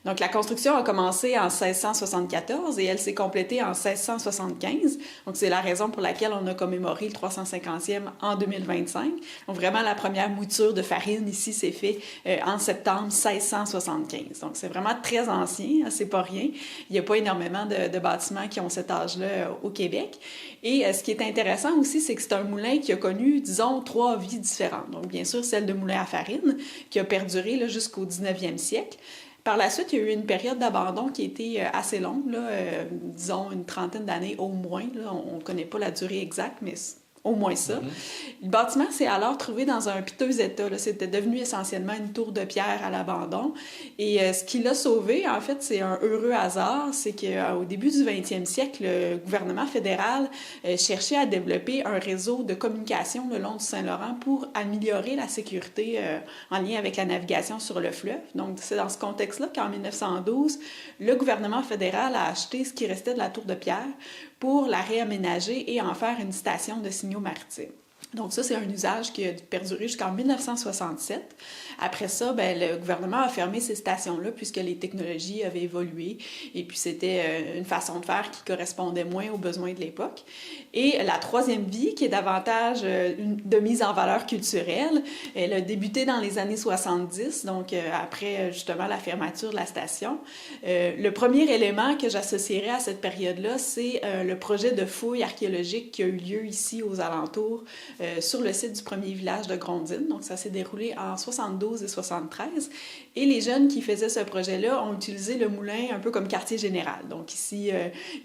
Speaker 18: Donc, la construction a commencé en 1674 et elle s'est complétée en 1675. Donc, c'est la raison pour laquelle on a commémoré le 350e en 2025. Donc, vraiment, la première mouture de farine ici s'est faite en septembre 1675. Donc, c'est vraiment très ancien, hein, c'est pas rien. Il n'y a pas énormément de bâtiments qui ont cet âge-là au Québec. Et ce qui est intéressant aussi, c'est que c'est un moulin qui a connu, disons, 3 vies différentes. Donc, bien sûr, celle de moulin à farine qui a perduré là, jusqu'au 19e siècle. Par la suite, il y a eu une période d'abandon qui a été assez longue, là, disons une trentaine d'années au moins. Là. On ne connaît pas la durée exacte, mais au moins ça. Le bâtiment s'est alors trouvé dans un piteux état. Là. C'était devenu essentiellement une tour de pierre à l'abandon. Et ce qui l'a sauvé, en fait, c'est un heureux hasard. C'est qu'au début du 20e siècle, le gouvernement fédéral cherchait à développer un réseau de communication le long du Saint-Laurent pour améliorer la sécurité en lien avec la navigation sur le fleuve. Donc, c'est dans ce contexte-là qu'en 1912, le gouvernement fédéral a acheté ce qui restait de la tour de pierre pour la réaménager et en faire une station de signaux maritimes. Donc ça, c'est un usage qui a perduré jusqu'en 1967. Après ça, le gouvernement a fermé ces stations-là puisque les technologies avaient évolué et puis c'était une façon de faire qui correspondait moins aux besoins de l'époque. Et la troisième vie, qui est davantage de mise en valeur culturelle, elle a débuté dans les années 70, donc après justement la fermeture de la station. Le premier élément que j'associerais à cette période-là, c'est le projet de fouilles archéologiques qui a eu lieu ici aux alentours sur le site du premier village de Grondines. Donc, ça s'est déroulé en 72 et 73. Et les jeunes qui faisaient ce projet-là ont utilisé le moulin un peu comme quartier général. Donc, ici,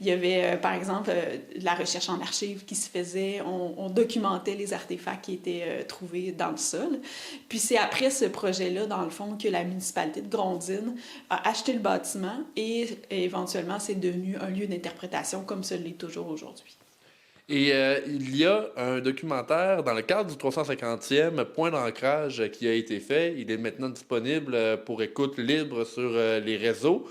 Speaker 18: il y avait, par exemple, de la recherche en archives qui se faisait. On documentait les artefacts qui étaient trouvés dans le sol. Puis, c'est après ce projet-là, dans le fond, que la municipalité de Grondines a acheté le bâtiment et éventuellement, c'est devenu un lieu d'interprétation comme ce l'est toujours aujourd'hui.
Speaker 17: Et il y a un documentaire dans le cadre du 350e point d'ancrage qui a été fait. Il est maintenant disponible pour écoute libre sur les réseaux.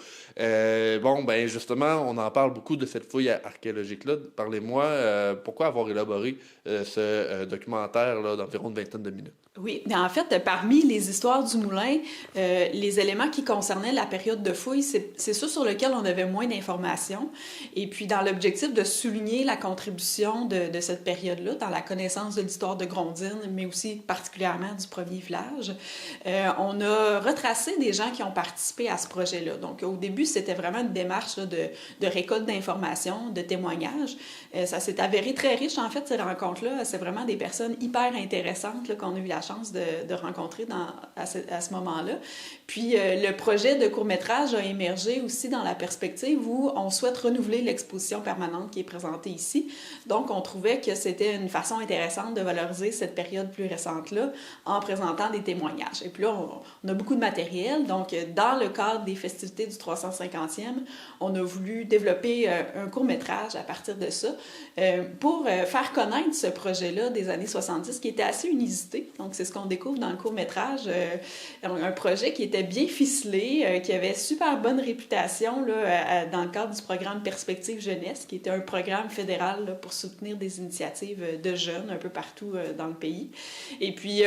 Speaker 17: Justement, on en parle beaucoup de cette fouille archéologique-là. Parlez-moi, pourquoi avoir élaboré ce documentaire-là d'environ une vingtaine de minutes?
Speaker 18: Oui, mais en fait, parmi les histoires du moulin, les éléments qui concernaient la période de fouille, c'est ceux sur lesquels on avait moins d'informations. Et puis, dans l'objectif de souligner la contribution de cette période-là, dans la connaissance de l'histoire de Grondines, mais aussi particulièrement du premier village, on a retracé des gens qui ont participé à ce projet-là. Donc, au début, c'était vraiment une démarche là, de récolte d'informations, de témoignages. Ça s'est avéré très riche, en fait, ces rencontres-là. C'est vraiment des personnes hyper intéressantes là, qu'on a eu la chance de rencontrer à ce moment-là. Puis, le projet de court-métrage a émergé aussi dans la perspective où on souhaite renouveler l'exposition permanente qui est présentée ici. Donc, on trouvait que c'était une façon intéressante de valoriser cette période plus récente-là en présentant des témoignages. Et puis là, on a beaucoup de matériel. Donc, dans le cadre des festivités du 350e, on a voulu développer un court-métrage à partir de ça pour faire connaître ce projet-là des années 70 qui était assez inusité. Donc, c'est ce qu'on découvre dans le court-métrage. Un projet qui était bien ficelé, qui avait super bonne réputation là, dans le cadre du programme Perspective Jeunesse, qui était un programme fédéral là, pour soutenir des initiatives de jeunes un peu partout dans le pays. Et puis,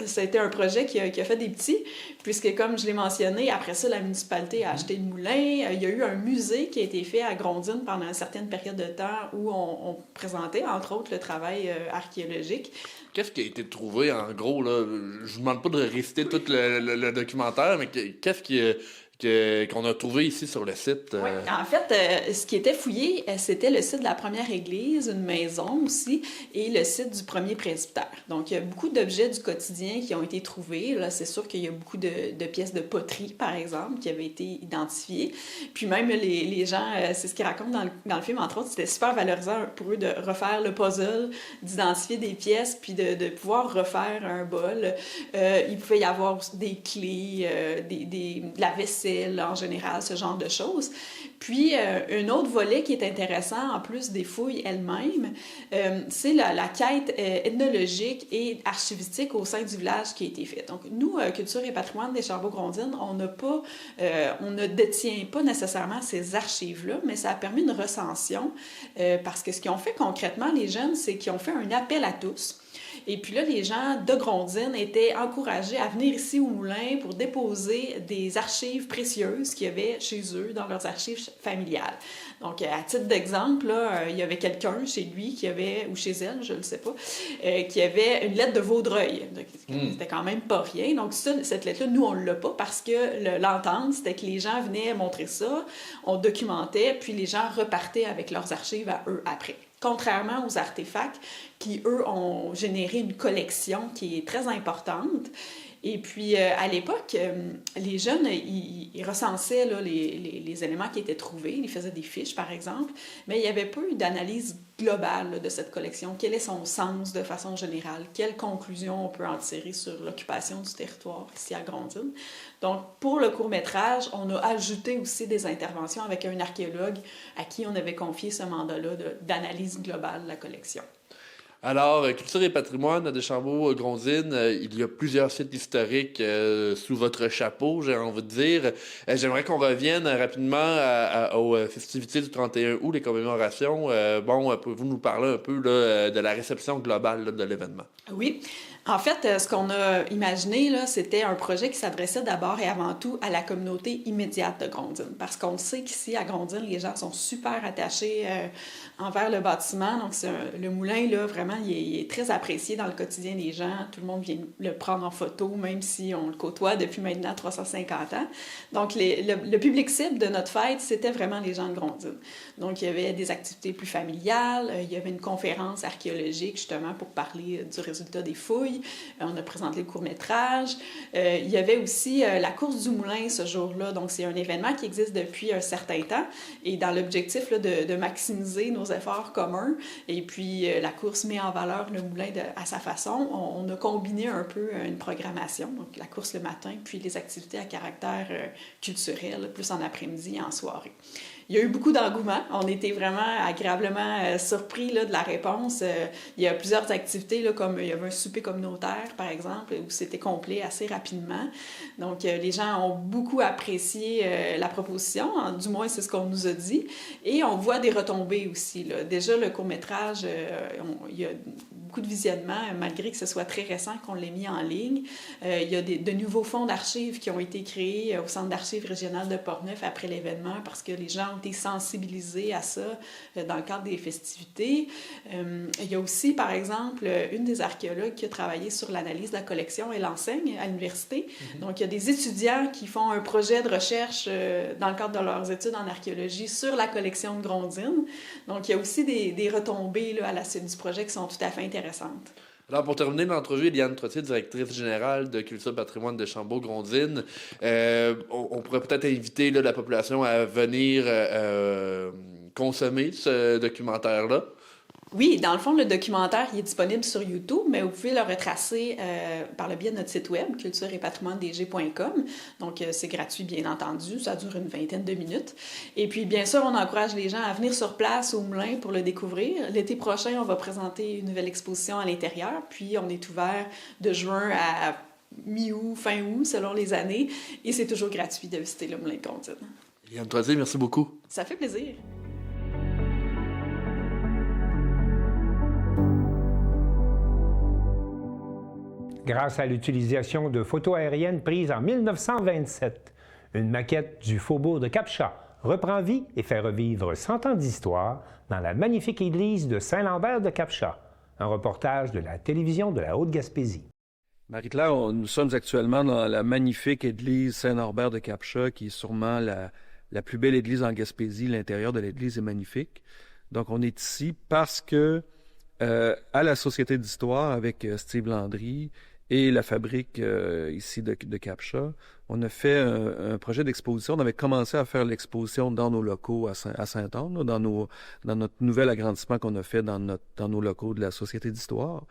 Speaker 18: ça a été un projet qui a fait des petits, puisque, comme je l'ai mentionné, après ça, la municipalité a acheté le moulin. Il y a eu un musée qui a été fait à Grondines pendant une certaine période de temps où on présentait, entre autres, le travail archéologique.
Speaker 17: Qu'est-ce qui a été trouvé, en gros, là? Je vous demande pas de réciter tout le documentaire, mais qu'est-ce qu'on a trouvé ici sur le site?
Speaker 18: Oui, en fait, ce qui était fouillé, c'était le site de la première église, une maison aussi, et le site du premier presbytère. Donc, il y a beaucoup d'objets du quotidien qui ont été trouvés. Là, c'est sûr qu'il y a beaucoup de pièces de poterie, par exemple, qui avaient été identifiées. Puis même les gens, c'est ce qu'ils racontent dans le film, entre autres, c'était super valorisant pour eux de refaire le puzzle, d'identifier des pièces, puis de pouvoir refaire un bol. Il pouvait y avoir des clés, de la vaisselle, vaisselle en général, ce genre de choses. Puis, un autre volet qui est intéressant, en plus des fouilles elles-mêmes, c'est la quête ethnologique et archivistique au sein du village qui a été faite. Donc, nous, Culture et patrimoine des Chambauds-Grondines, on ne détient pas nécessairement ces archives-là, mais ça a permis une recension parce que ce qu'ils ont fait concrètement, les jeunes, c'est qu'ils ont fait un appel à tous. Et puis là, les gens de Grondines étaient encouragés à venir ici au moulin pour déposer des archives précieuses qu'il y avait chez eux, dans leurs archives familiales. Donc, à titre d'exemple, là, il y avait quelqu'un chez lui qui avait, ou chez elle, je ne le sais pas, qui avait une lettre de Vaudreuil. C'était quand même pas rien. Donc, cette lettre-là, nous, on ne l'a pas parce que l'entente, c'était que les gens venaient montrer ça, on documentait, puis les gens repartaient avec leurs archives à eux après. Contrairement aux artefacts qui, eux, ont généré une collection qui est très importante. Et puis, à l'époque, les jeunes, ils recensaient là, les éléments qui étaient trouvés. Ils faisaient des fiches, par exemple, mais il n'y avait pas eu d'analyse globale là, de cette collection. Quel est son sens de façon générale? Quelles conclusions on peut en tirer sur l'occupation du territoire ici à Grondines? Donc, pour le court-métrage, on a ajouté aussi des interventions avec un archéologue à qui on avait confié ce mandat-là d'analyse globale de la collection.
Speaker 17: Alors, Culture et patrimoine de Chambauds-Grondines, il y a plusieurs sites historiques sous votre chapeau, j'ai envie de dire. J'aimerais qu'on revienne rapidement aux festivités du 31 août, les commémorations. Pouvez-vous nous parler un peu là, de la réception globale là, de l'événement?
Speaker 18: Oui. En fait, ce qu'on a imaginé, là, c'était un projet qui s'adressait d'abord et avant tout à la communauté immédiate de Grondines. Parce qu'on sait qu'ici, à Grondines, les gens sont super attachés envers le bâtiment. Donc, le moulin, là, vraiment, il est très apprécié dans le quotidien des gens. Tout le monde vient le prendre en photo, même si on le côtoie depuis maintenant 350 ans. Donc, le public cible de notre fête, c'était vraiment les gens de Grondines. Donc, il y avait des activités plus familiales. Il y avait une conférence archéologique, justement, pour parler du résultat des fouilles. On a présenté le court-métrage. Il y avait aussi la course du moulin ce jour-là. Donc, c'est un événement qui existe depuis un certain temps et dans l'objectif là, de maximiser nos efforts communs. Et puis, la course met en valeur le moulin à sa façon. On a combiné un peu une programmation, donc la course le matin, puis les activités à caractère culturel, plus en après-midi et en soirée. Il y a eu beaucoup d'engouement. On était vraiment agréablement surpris là, de la réponse. Il y a plusieurs activités, là, comme il y avait un souper communautaire, par exemple, où c'était complet assez rapidement. Donc, les gens ont beaucoup apprécié la proposition, du moins c'est ce qu'on nous a dit. Et on voit des retombées aussi. Là. Déjà, le court-métrage, il y a beaucoup de visionnements, malgré que ce soit très récent qu'on l'ait mis en ligne. Il y a de nouveaux fonds d'archives qui ont été créés au Centre d'archives régional de Portneuf après l'événement parce que les gens ont été sensibilisés à ça dans le cadre des festivités. Il y a aussi, par exemple, une des archéologues qui a travaillé sur l'analyse de la collection. Elle enseigne à l'université. Donc, il y a des étudiants qui font un projet de recherche dans le cadre de leurs études en archéologie sur la collection de Grondines. Donc, il y a aussi des retombées là, à la suite du projet qui sont tout à fait intéressantes.
Speaker 17: Alors, pour terminer l'entrevue, Eliane Trottier, directrice générale de Culture et patrimoine de Chambauds-Grondines, on pourrait peut-être inviter là, la population à venir consommer ce documentaire-là.
Speaker 18: Oui, dans le fond, le documentaire il est disponible sur YouTube, mais vous pouvez le retracer par le biais de notre site web, culture-et-patrimoine-dg.com. Donc, c'est gratuit, bien entendu. Ça dure une vingtaine de minutes. Et puis, bien sûr, on encourage les gens à venir sur place au moulin pour le découvrir. L'été prochain, on va présenter une nouvelle exposition à l'intérieur. Puis, on est ouvert de juin à mi-août, fin août, selon les années. Et c'est toujours gratuit de visiter le moulin de Grondines.
Speaker 17: Eliane Trottier, merci beaucoup.
Speaker 18: Ça fait plaisir.
Speaker 1: Grâce à l'utilisation de photos aériennes prises en 1927, une maquette du faubourg de Cap-Chat reprend vie et fait revivre 100 ans d'histoire dans la magnifique église de Saint-Lambert de Cap-Chat. Un reportage de la télévision de la Haute-Gaspésie.
Speaker 19: Marie-Claire, nous sommes actuellement dans la magnifique église Saint-Norbert de Cap-Chat, qui est sûrement la plus belle église en Gaspésie. L'intérieur de l'église est magnifique. Donc, on est ici parce que, à la Société d'histoire, avec Steve Landry et la fabrique ici de Cap-Chat, on a fait un projet d'exposition. On avait commencé à faire l'exposition dans nos locaux à Saint-Anne, là, dans notre nouvel agrandissement qu'on a fait dans nos locaux de la Société d'histoire.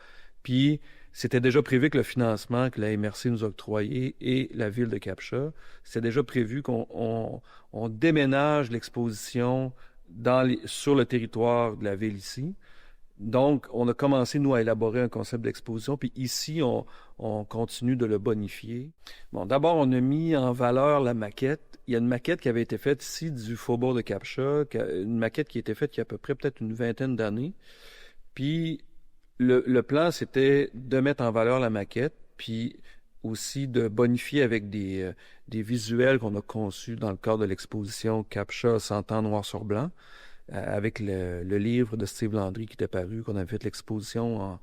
Speaker 19: Puis, c'était déjà prévu que le financement que la MRC nous a octroyé et la ville de Captcha, c'était déjà prévu qu'on déménage l'exposition sur le territoire de la ville ici. Donc, on a commencé, nous, à élaborer un concept d'exposition, puis ici, on continue de le bonifier. Bon, d'abord, on a mis en valeur la maquette. Il y a une maquette qui avait été faite ici du faubourg de Captcha, une maquette qui a été faite il y a à peu près peut-être une vingtaine d'années. Puis, le plan, c'était de mettre en valeur la maquette, puis aussi de bonifier avec des visuels qu'on a conçus dans le cadre de l'exposition Captcha 100 ans noir sur blanc, avec le livre de Steve Landry qui était paru, qu'on avait fait l'exposition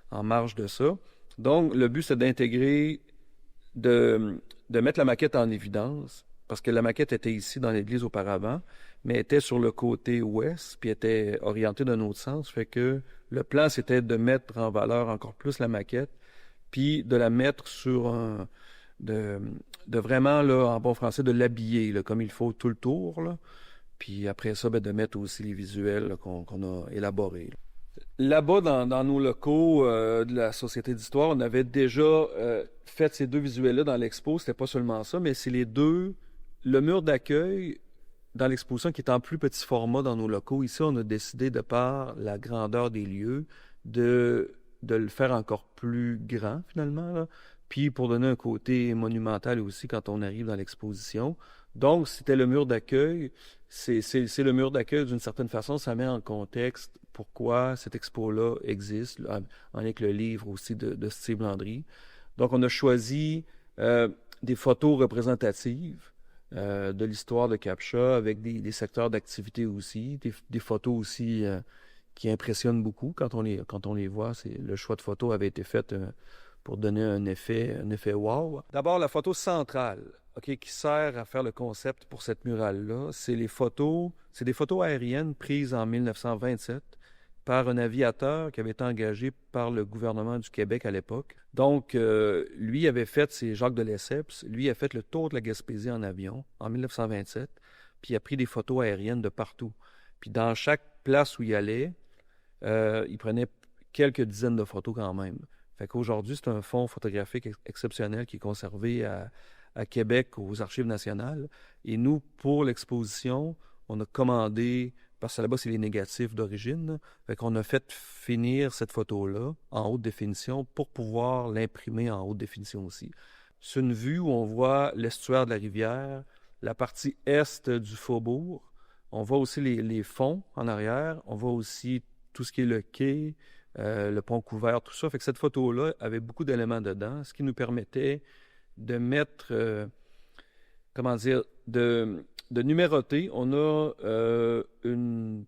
Speaker 19: en marge de ça. Donc, le but, c'est d'intégrer, de mettre la maquette en évidence, parce que la maquette était ici dans l'église auparavant, mais était sur le côté ouest, puis était orientée d'un autre sens, fait que le plan, c'était de mettre en valeur encore plus la maquette, puis de la mettre sur de vraiment, là, en bon français, de l'habiller, là, comme il faut tout le tour, là. Puis après ça, de mettre aussi les visuels là, qu'on a élaborés. Là-bas, dans nos locaux de la Société d'histoire, on avait déjà fait ces 2 visuels-là dans l'expo. C'était pas seulement ça, mais c'est le mur d'accueil dans l'exposition qui est en plus petit format dans nos locaux. Ici, on a décidé, de par la grandeur des lieux, de le faire encore plus grand, finalement, là. Puis pour donner un côté monumental aussi quand on arrive dans l'exposition. Donc, c'était le mur d'accueil. C'est le mur d'accueil d'une certaine façon. Ça met en contexte pourquoi cette expo-là existe, avec le livre aussi de Steve Landry. Donc, on a choisi des photos représentatives de l'histoire de Captcha, avec des secteurs d'activité aussi, des photos aussi qui impressionnent beaucoup quand on les voit. Le choix de photos avait été fait pour donner un effet wow. D'abord, la photo centrale, qui sert à faire le concept pour cette murale-là, c'est des photos aériennes prises en 1927 par un aviateur qui avait été engagé par le gouvernement du Québec à l'époque. Donc, lui avait fait, c'est Jacques de Lesseps, lui a fait le tour de la Gaspésie en avion en 1927, puis il a pris des photos aériennes de partout. Puis dans chaque place où il allait, il prenait quelques dizaines de photos quand même. Fait qu'aujourd'hui, c'est un fonds photographique exceptionnel qui est conservé à Québec, aux Archives nationales. Et nous, pour l'exposition, on a commandé, parce que là-bas, c'est les négatifs d'origine, fait qu'on a fait finir cette photo-là en haute définition pour pouvoir l'imprimer en haute définition aussi. C'est une vue où on voit l'estuaire de la rivière, la partie est du faubourg. On voit aussi les fonds en arrière. On voit aussi tout ce qui est le quai, le pont couvert, tout ça. Fait que cette photo-là avait beaucoup d'éléments dedans, ce qui nous permettait de mettre, de numéroter. On a une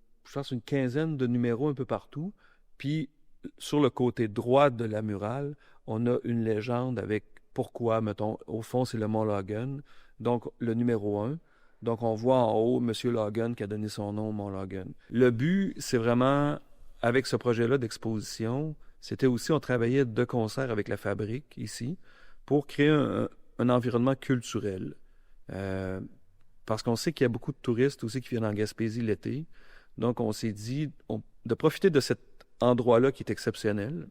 Speaker 19: quinzaine de numéros un peu partout. Puis, sur le côté droit de la murale, on a une légende avec pourquoi, mettons, au fond, c'est le Mont Logan. Donc, le numéro 1. Donc, on voit en haut M. Logan qui a donné son nom au Mont Logan. Le but, c'est vraiment, avec ce projet-là d'exposition, c'était aussi, on travaillait de concert avec la fabrique ici pour créer un environnement culturel. Parce qu'on sait qu'il y a beaucoup de touristes aussi qui viennent en Gaspésie l'été. Donc, on s'est dit de profiter de cet endroit-là qui est exceptionnel,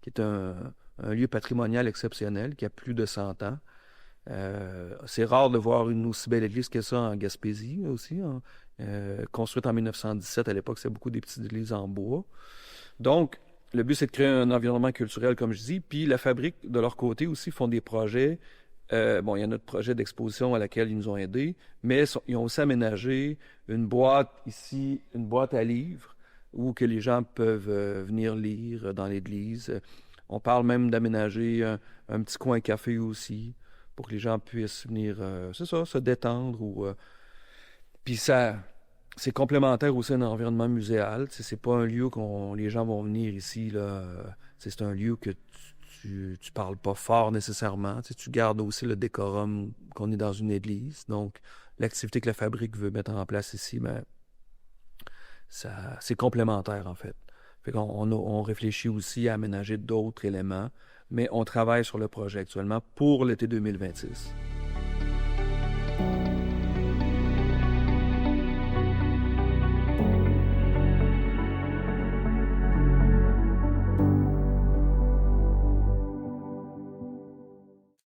Speaker 19: qui est un lieu patrimonial exceptionnel, qui a plus de 100 ans. C'est rare de voir une aussi belle église que ça en Gaspésie aussi, construite en 1917. À l'époque, c'est beaucoup des petites églises en bois. Donc, le but, c'est de créer un environnement culturel, comme je dis. Puis la fabrique, de leur côté aussi, font des projets. Il y a notre projet d'exposition à laquelle ils nous ont aidés, mais ils ont aussi aménagé une boîte ici, une boîte à livres, où que les gens peuvent venir lire dans l'église. On parle même d'aménager un petit coin café aussi, pour que les gens puissent venir, se détendre. Puis ça, c'est complémentaire aussi à un environnement muséal. C'est pas un lieu les gens vont venir ici, là. C'est un lieu que tu parles pas fort nécessairement. Tu gardes aussi le décorum qu'on est dans une église. Donc, l'activité que la fabrique veut mettre en place ici, c'est complémentaire, en fait. Fait qu'on réfléchit aussi à aménager d'autres éléments, mais on travaille sur le projet actuellement pour l'été 2026.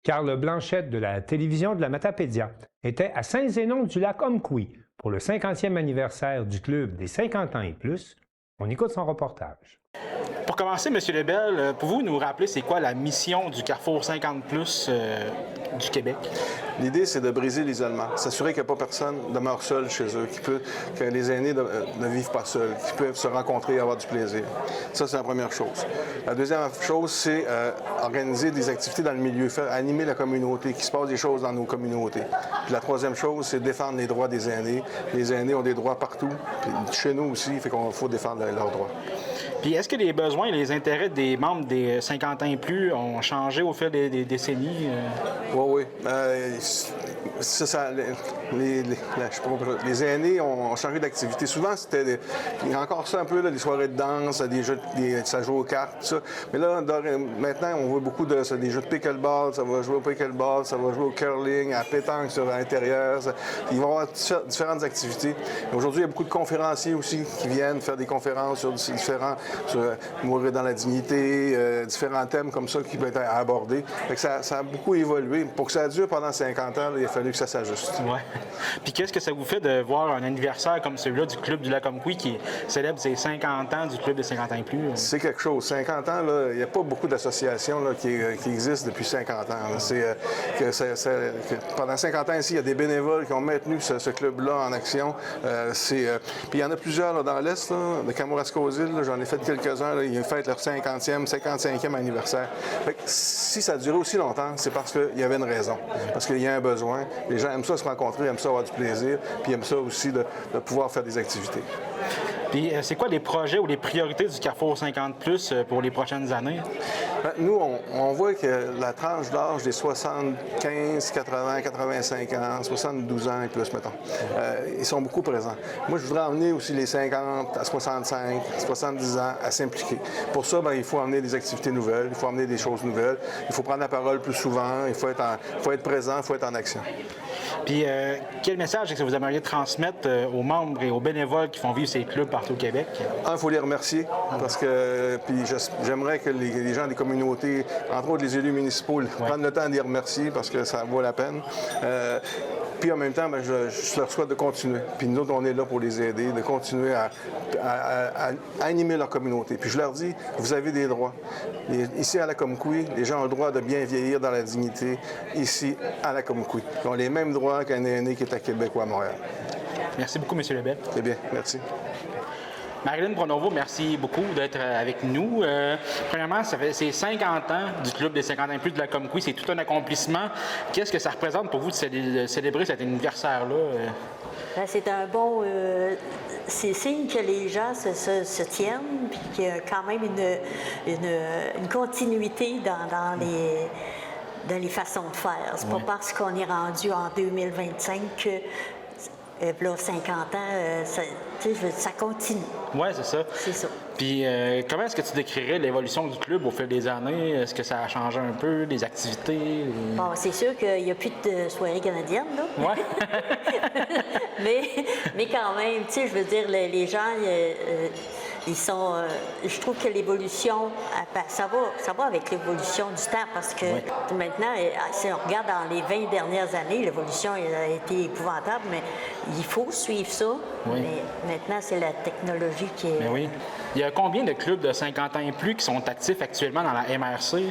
Speaker 1: Carl Blanchette de la télévision de la Matapédia était à Saint-Zénon-du-Lac-Omequy pour le 50e anniversaire du Club des 50 ans et plus. On écoute son reportage.
Speaker 20: Pour commencer, M. Lebel, pouvez-vous nous rappeler c'est quoi la mission du Carrefour 50+ du Québec?
Speaker 21: L'idée, c'est de briser l'isolement, s'assurer qu'il n'y a pas personne demeure seul chez eux, que les aînés ne vivent pas seuls, qu'ils peuvent se rencontrer et avoir du plaisir. Ça, c'est la première chose. La deuxième chose, c'est organiser des activités dans le milieu, faire animer la communauté, qu'il se passe des choses dans nos communautés. Puis la troisième chose, c'est défendre les droits des aînés. Les aînés ont des droits partout, puis chez nous aussi, fait qu'on faut défendre leurs droits.
Speaker 20: Puis est-ce que les besoins et les intérêts des membres des 50 ans et plus ont changé au fil des décennies?
Speaker 21: Oui. Les aînés ont changé d'activité. Souvent, il y a encore ça un peu, là, des soirées de danse, ça joue aux cartes, tout ça. Mais là, maintenant, on voit beaucoup des jeux de pickleball, ça va jouer au pickleball, ça va jouer au curling, à pétanque sur l'intérieur. Il va y avoir différentes activités. Aujourd'hui, il y a beaucoup de conférenciers aussi qui viennent faire des conférences sur mourir dans la dignité, différents thèmes comme ça qui peuvent être abordés. Fait que ça a beaucoup évolué. Pour que ça dure pendant 50 ans, il a fallu que ça s'ajuste.
Speaker 20: Oui. Puis qu'est-ce que ça vous fait de voir un anniversaire comme celui-là du Club du Lac-Omequy qui célèbre ses 50 ans du Club des 50 ans et plus?
Speaker 21: C'est quelque chose. 50 ans, il n'y a pas beaucoup d'associations qui existent depuis 50 ans. Pendant 50 ans ici, il y a des bénévoles qui ont maintenu ce club-là en action. Puis il y en a plusieurs là, dans l'Est, de Kamouraska-aux-Îles. J'en ai fait quelques-uns. Là, ils fêtent leur 50e, 55e anniversaire. Fait que si ça a duré aussi longtemps, c'est parce qu'il y avait une raison. Parce qu'il y a un besoin. Les gens aiment ça se rencontrer, aiment ça avoir du plaisir, puis aiment ça aussi de pouvoir faire des activités.
Speaker 20: Puis c'est quoi les projets ou les priorités du Carrefour 50+ pour les prochaines années?
Speaker 21: Nous, on voit que la tranche d'âge des 75, 80, 85 ans, 72 ans et plus, mettons, ils sont beaucoup présents. Moi, je voudrais emmener aussi les 50 à 65, 70 ans à s'impliquer. Pour ça, il faut emmener des activités nouvelles, il faut emmener des choses nouvelles, il faut prendre la parole plus souvent, il faut être présent, il faut être en action.
Speaker 20: Puis, quel message est-ce que vous aimeriez transmettre aux membres et aux bénévoles qui font vivre ces clubs partout au Québec?
Speaker 21: Il faut les remercier parce que j'aimerais que les gens des communautés, entre autres les élus municipaux, prennent le temps de les remercier parce que ça vaut la peine. Puis en même temps, je leur souhaite de continuer. Puis nous autres, on est là pour les aider, de continuer à animer leur communauté. Puis je leur dis, vous avez des droits. Ici à Lac-Omequy, les gens ont le droit de bien vieillir dans la dignité, ici à Lac-Omequy. Ils ont les mêmes droits qu'un aîné qui est à Québec ou à Montréal.
Speaker 20: Merci beaucoup, M. Lebel.
Speaker 21: C'est bien, merci.
Speaker 20: Marilyn Pronovo, merci beaucoup d'être avec nous. Premièrement, c'est 50 ans du Club des 50 ans et plus de Lac-Omequy. C'est tout un accomplissement. Qu'est-ce que ça représente pour vous de célébrer cet anniversaire-là?
Speaker 22: C'est un bon... c'est signe que les gens se tiennent puis qu'il y a quand même une continuité dans les façons de faire. C'est pas parce qu'on est rendu en 2025 que... là, 50 ans, ça continue.
Speaker 20: Oui, c'est ça.
Speaker 22: C'est ça.
Speaker 20: Puis, comment est-ce que tu décrirais l'évolution du club au fil des années? Est-ce que ça a changé un peu, des activités?
Speaker 22: Bon, c'est sûr qu'il n'y a plus de soirées canadiennes, là.
Speaker 20: Oui.
Speaker 22: mais quand même, tu sais, je veux dire, les gens... ils sont... je trouve que l'évolution, ça va avec l'évolution du temps parce que maintenant, si on regarde dans les 20 dernières années, l'évolution a été épouvantable, mais il faut suivre ça.
Speaker 20: Oui.
Speaker 22: Mais maintenant, c'est la technologie qui est...
Speaker 20: Mais oui. Il y a combien de clubs de 50 ans et plus qui sont actifs actuellement dans la MRC?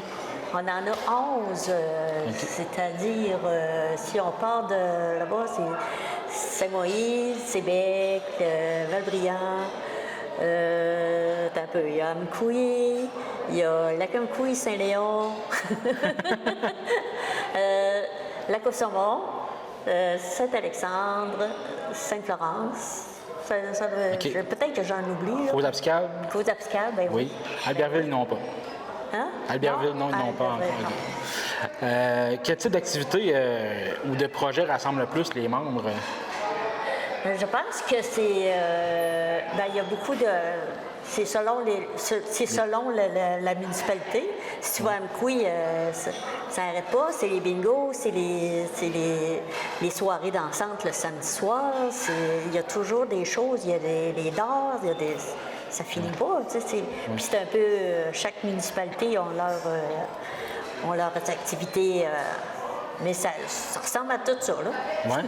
Speaker 22: On en a 11, c'est-à-dire, si on part de là-bas, c'est Saint-Moïse, Sébec, Valbriand, il y a Amkoui, il y a Lac-Omequy, Saint-Léon, Lac-au-Saumon, Saint-Alexandre, Sainte-Florence. Peut-être que j'en oublie.
Speaker 20: Faux-Abscable?
Speaker 22: Faux-Abscable, bien oui.
Speaker 20: Albertville, non pas.
Speaker 22: Hein?
Speaker 20: Albertville, non, ils n'ont pas encore. Quel type d'activité ou de projet rassemble le plus les membres?
Speaker 22: Je pense que c'est... il y a beaucoup de... C'est selon la municipalité. Si tu vas à Amkoui, ça n'arrête pas. C'est les bingos, c'est les soirées dansantes le samedi soir. Il y a toujours des choses. Il y a des dards, il y a des... Ça finit pas. Puis c'est un peu... chaque municipalité a ont leurs activités. Mais ça ressemble à tout ça, là.
Speaker 20: Ouais.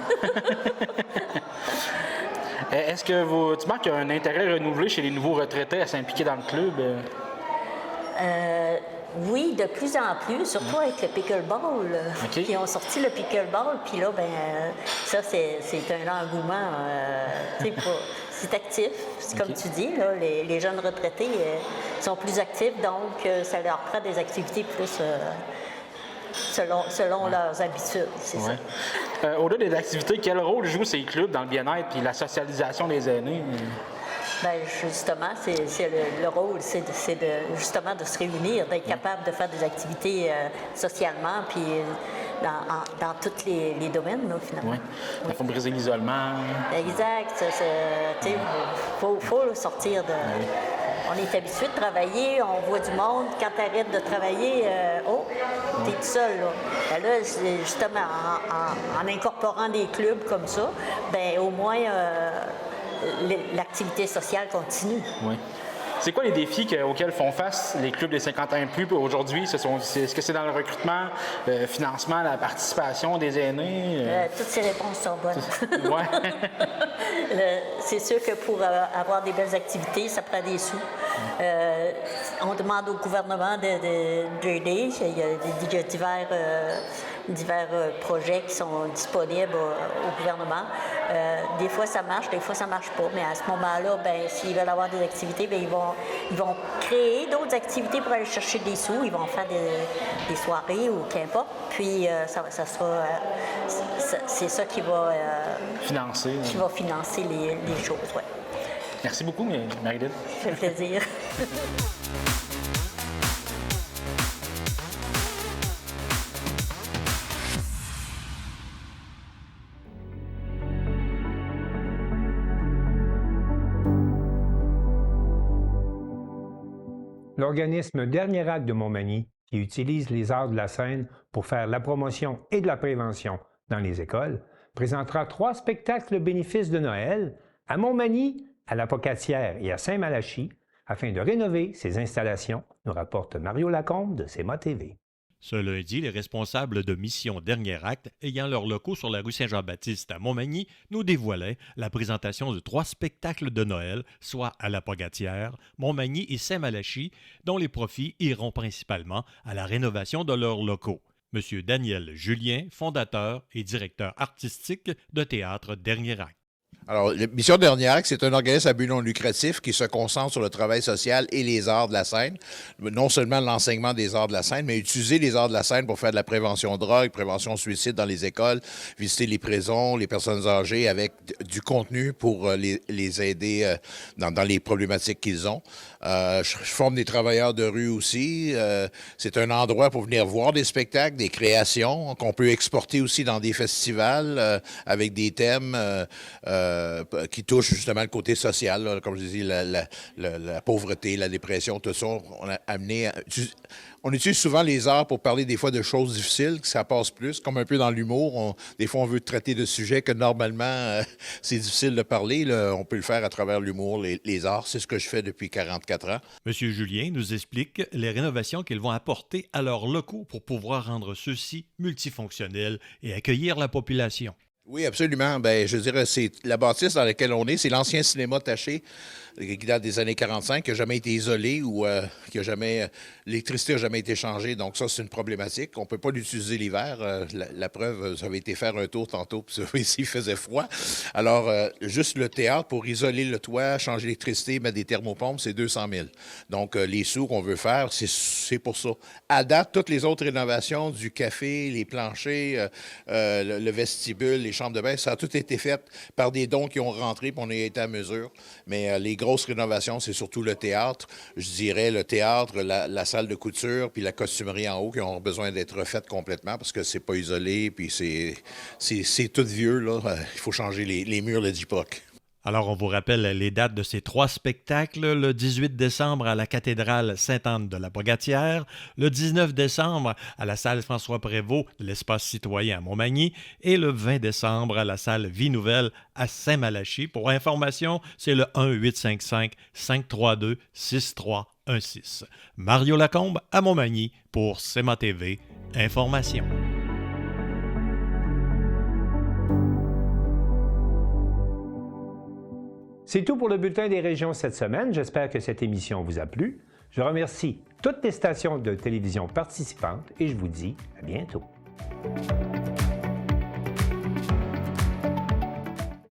Speaker 20: Est-ce que tu marques un intérêt renouvelé chez les nouveaux retraités à s'impliquer dans le club?
Speaker 22: Oui, de plus en plus, surtout avec le pickleball. Ils ont sorti le pickleball, puis là, ça, c'est un engouement. C'est actif, c'est comme tu dis, là, les jeunes retraités sont plus actifs, donc ça leur prend des activités plus selon leurs habitudes, c'est ça.
Speaker 20: Au-delà des activités, quel rôle jouent ces clubs dans le bien-être et la socialisation des aînés?
Speaker 22: Justement, c'est le rôle, c'est justement de se réunir, d'être capable de faire des activités socialement, puis dans tous les domaines, là, finalement.
Speaker 20: Oui. Il faut briser l'isolement.
Speaker 22: Exact. Il faut sortir de... On est habitué de travailler, on voit du monde. Quand tu arrêtes de travailler, t'es tout seul. Là, justement, en incorporant des clubs comme ça, au moins... l'activité sociale continue.
Speaker 20: Oui. C'est quoi les défis auxquels font face les clubs des 50 ans et plus aujourd'hui? Est-ce que c'est dans le recrutement, le financement, la participation des aînés?
Speaker 22: Toutes ces réponses sont bonnes.
Speaker 20: Ouais.
Speaker 22: C'est sûr que pour avoir des belles activités, ça prend des sous. On demande au gouvernement d'aider. Il y a divers projets qui sont disponibles au gouvernement. Des fois, ça marche, des fois, ça marche pas. Mais à ce moment-là, s'ils veulent avoir des activités, ils vont créer d'autres activités pour aller chercher des sous. Ils vont faire des soirées ou qu'importe. Puis, ça sera... c'est ça qui va...
Speaker 20: financer.
Speaker 22: Qui va financer les choses, oui.
Speaker 20: Merci beaucoup, Marie-Lynne.
Speaker 22: Ça fait plaisir.
Speaker 1: L'organisme Dernier Acte de Montmagny, qui utilise les arts de la scène pour faire la promotion et de la prévention dans les écoles, présentera 3 spectacles bénéfices de Noël à Montmagny, à la Pocatière et à Saint-Malachie, afin de rénover ces installations, nous rapporte Mario Lacombe de CEMA TV.
Speaker 2: Ce lundi, les responsables de Mission Dernier Acte, ayant leurs locaux sur la rue Saint-Jean-Baptiste à Montmagny, nous dévoilaient la présentation de 3 spectacles de Noël, soit à la Pocatière, Montmagny et Saint-Malachie, dont les profits iront principalement à la rénovation de leurs locaux. M. Daniel Julien, fondateur et directeur artistique de Théâtre Dernier Acte.
Speaker 3: Alors, Mission Dernier Acte, c'est un organisme à but non lucratif qui se concentre sur le travail social et les arts de la scène. Non seulement l'enseignement des arts de la scène, mais utiliser les arts de la scène pour faire de la prévention drogue, prévention suicide dans les écoles, visiter les prisons, les personnes âgées avec du contenu pour les aider dans les problématiques qu'ils ont. Je forme des travailleurs de rue aussi. C'est un endroit pour venir voir des spectacles, des créations qu'on peut exporter aussi dans des festivals avec des thèmes qui touchent justement le côté social, là, comme je dis, la pauvreté, la dépression, tout ça. On utilise souvent les arts pour parler des fois de choses difficiles, que ça passe plus, comme un peu dans l'humour. Des fois, on veut traiter de sujets que normalement, c'est difficile de parler. Là. On peut le faire à travers l'humour, les arts. C'est ce que je fais depuis 44 ans.
Speaker 2: M. Julien nous explique les rénovations qu'ils vont apporter à leurs locaux pour pouvoir rendre ceux-ci multifonctionnels et accueillir la population.
Speaker 3: Oui, absolument. Je dirais, c'est la bâtisse dans laquelle on est. C'est l'ancien cinéma Taché, qui date des années 45, qui n'a jamais été isolé ou l'électricité n'a jamais été changée. Donc ça, c'est une problématique. On ne peut pas l'utiliser l'hiver. La preuve, ça avait été faire un tour tantôt, puis ici, il faisait froid. Alors, juste le théâtre, pour isoler le toit, changer l'électricité, mettre des thermopompes, c'est 200 000. Donc, les sous qu'on veut faire, c'est pour ça. À date, toutes les autres rénovations, du café, les planchers, le vestibule, les chambres de bain, ça a tout été fait par des dons qui ont rentré, puis on a été à mesure. Mais les grosses rénovations, c'est surtout le théâtre. Je dirais le théâtre, la salle de couture, puis la costumerie en haut qui ont besoin d'être refaites complètement parce que c'est pas isolé, puis c'est tout vieux, là. Il faut changer les murs de J-POC.
Speaker 2: Alors, on vous rappelle les dates de ces 3 spectacles. Le 18 décembre à la cathédrale Sainte-Anne de la Pocatière, le 19 décembre à la salle François-Prévost de l'Espace citoyen à Montmagny et le 20 décembre à la salle Vie Nouvelle à Saint-Malachie. Pour information, c'est le 1-855-532-6311. 316. Mario Lacombe à Montmagny pour CMA TV Information.
Speaker 1: C'est tout pour le bulletin des régions cette semaine. J'espère que cette émission vous a plu. Je remercie toutes les stations de télévision participantes et je vous dis à bientôt.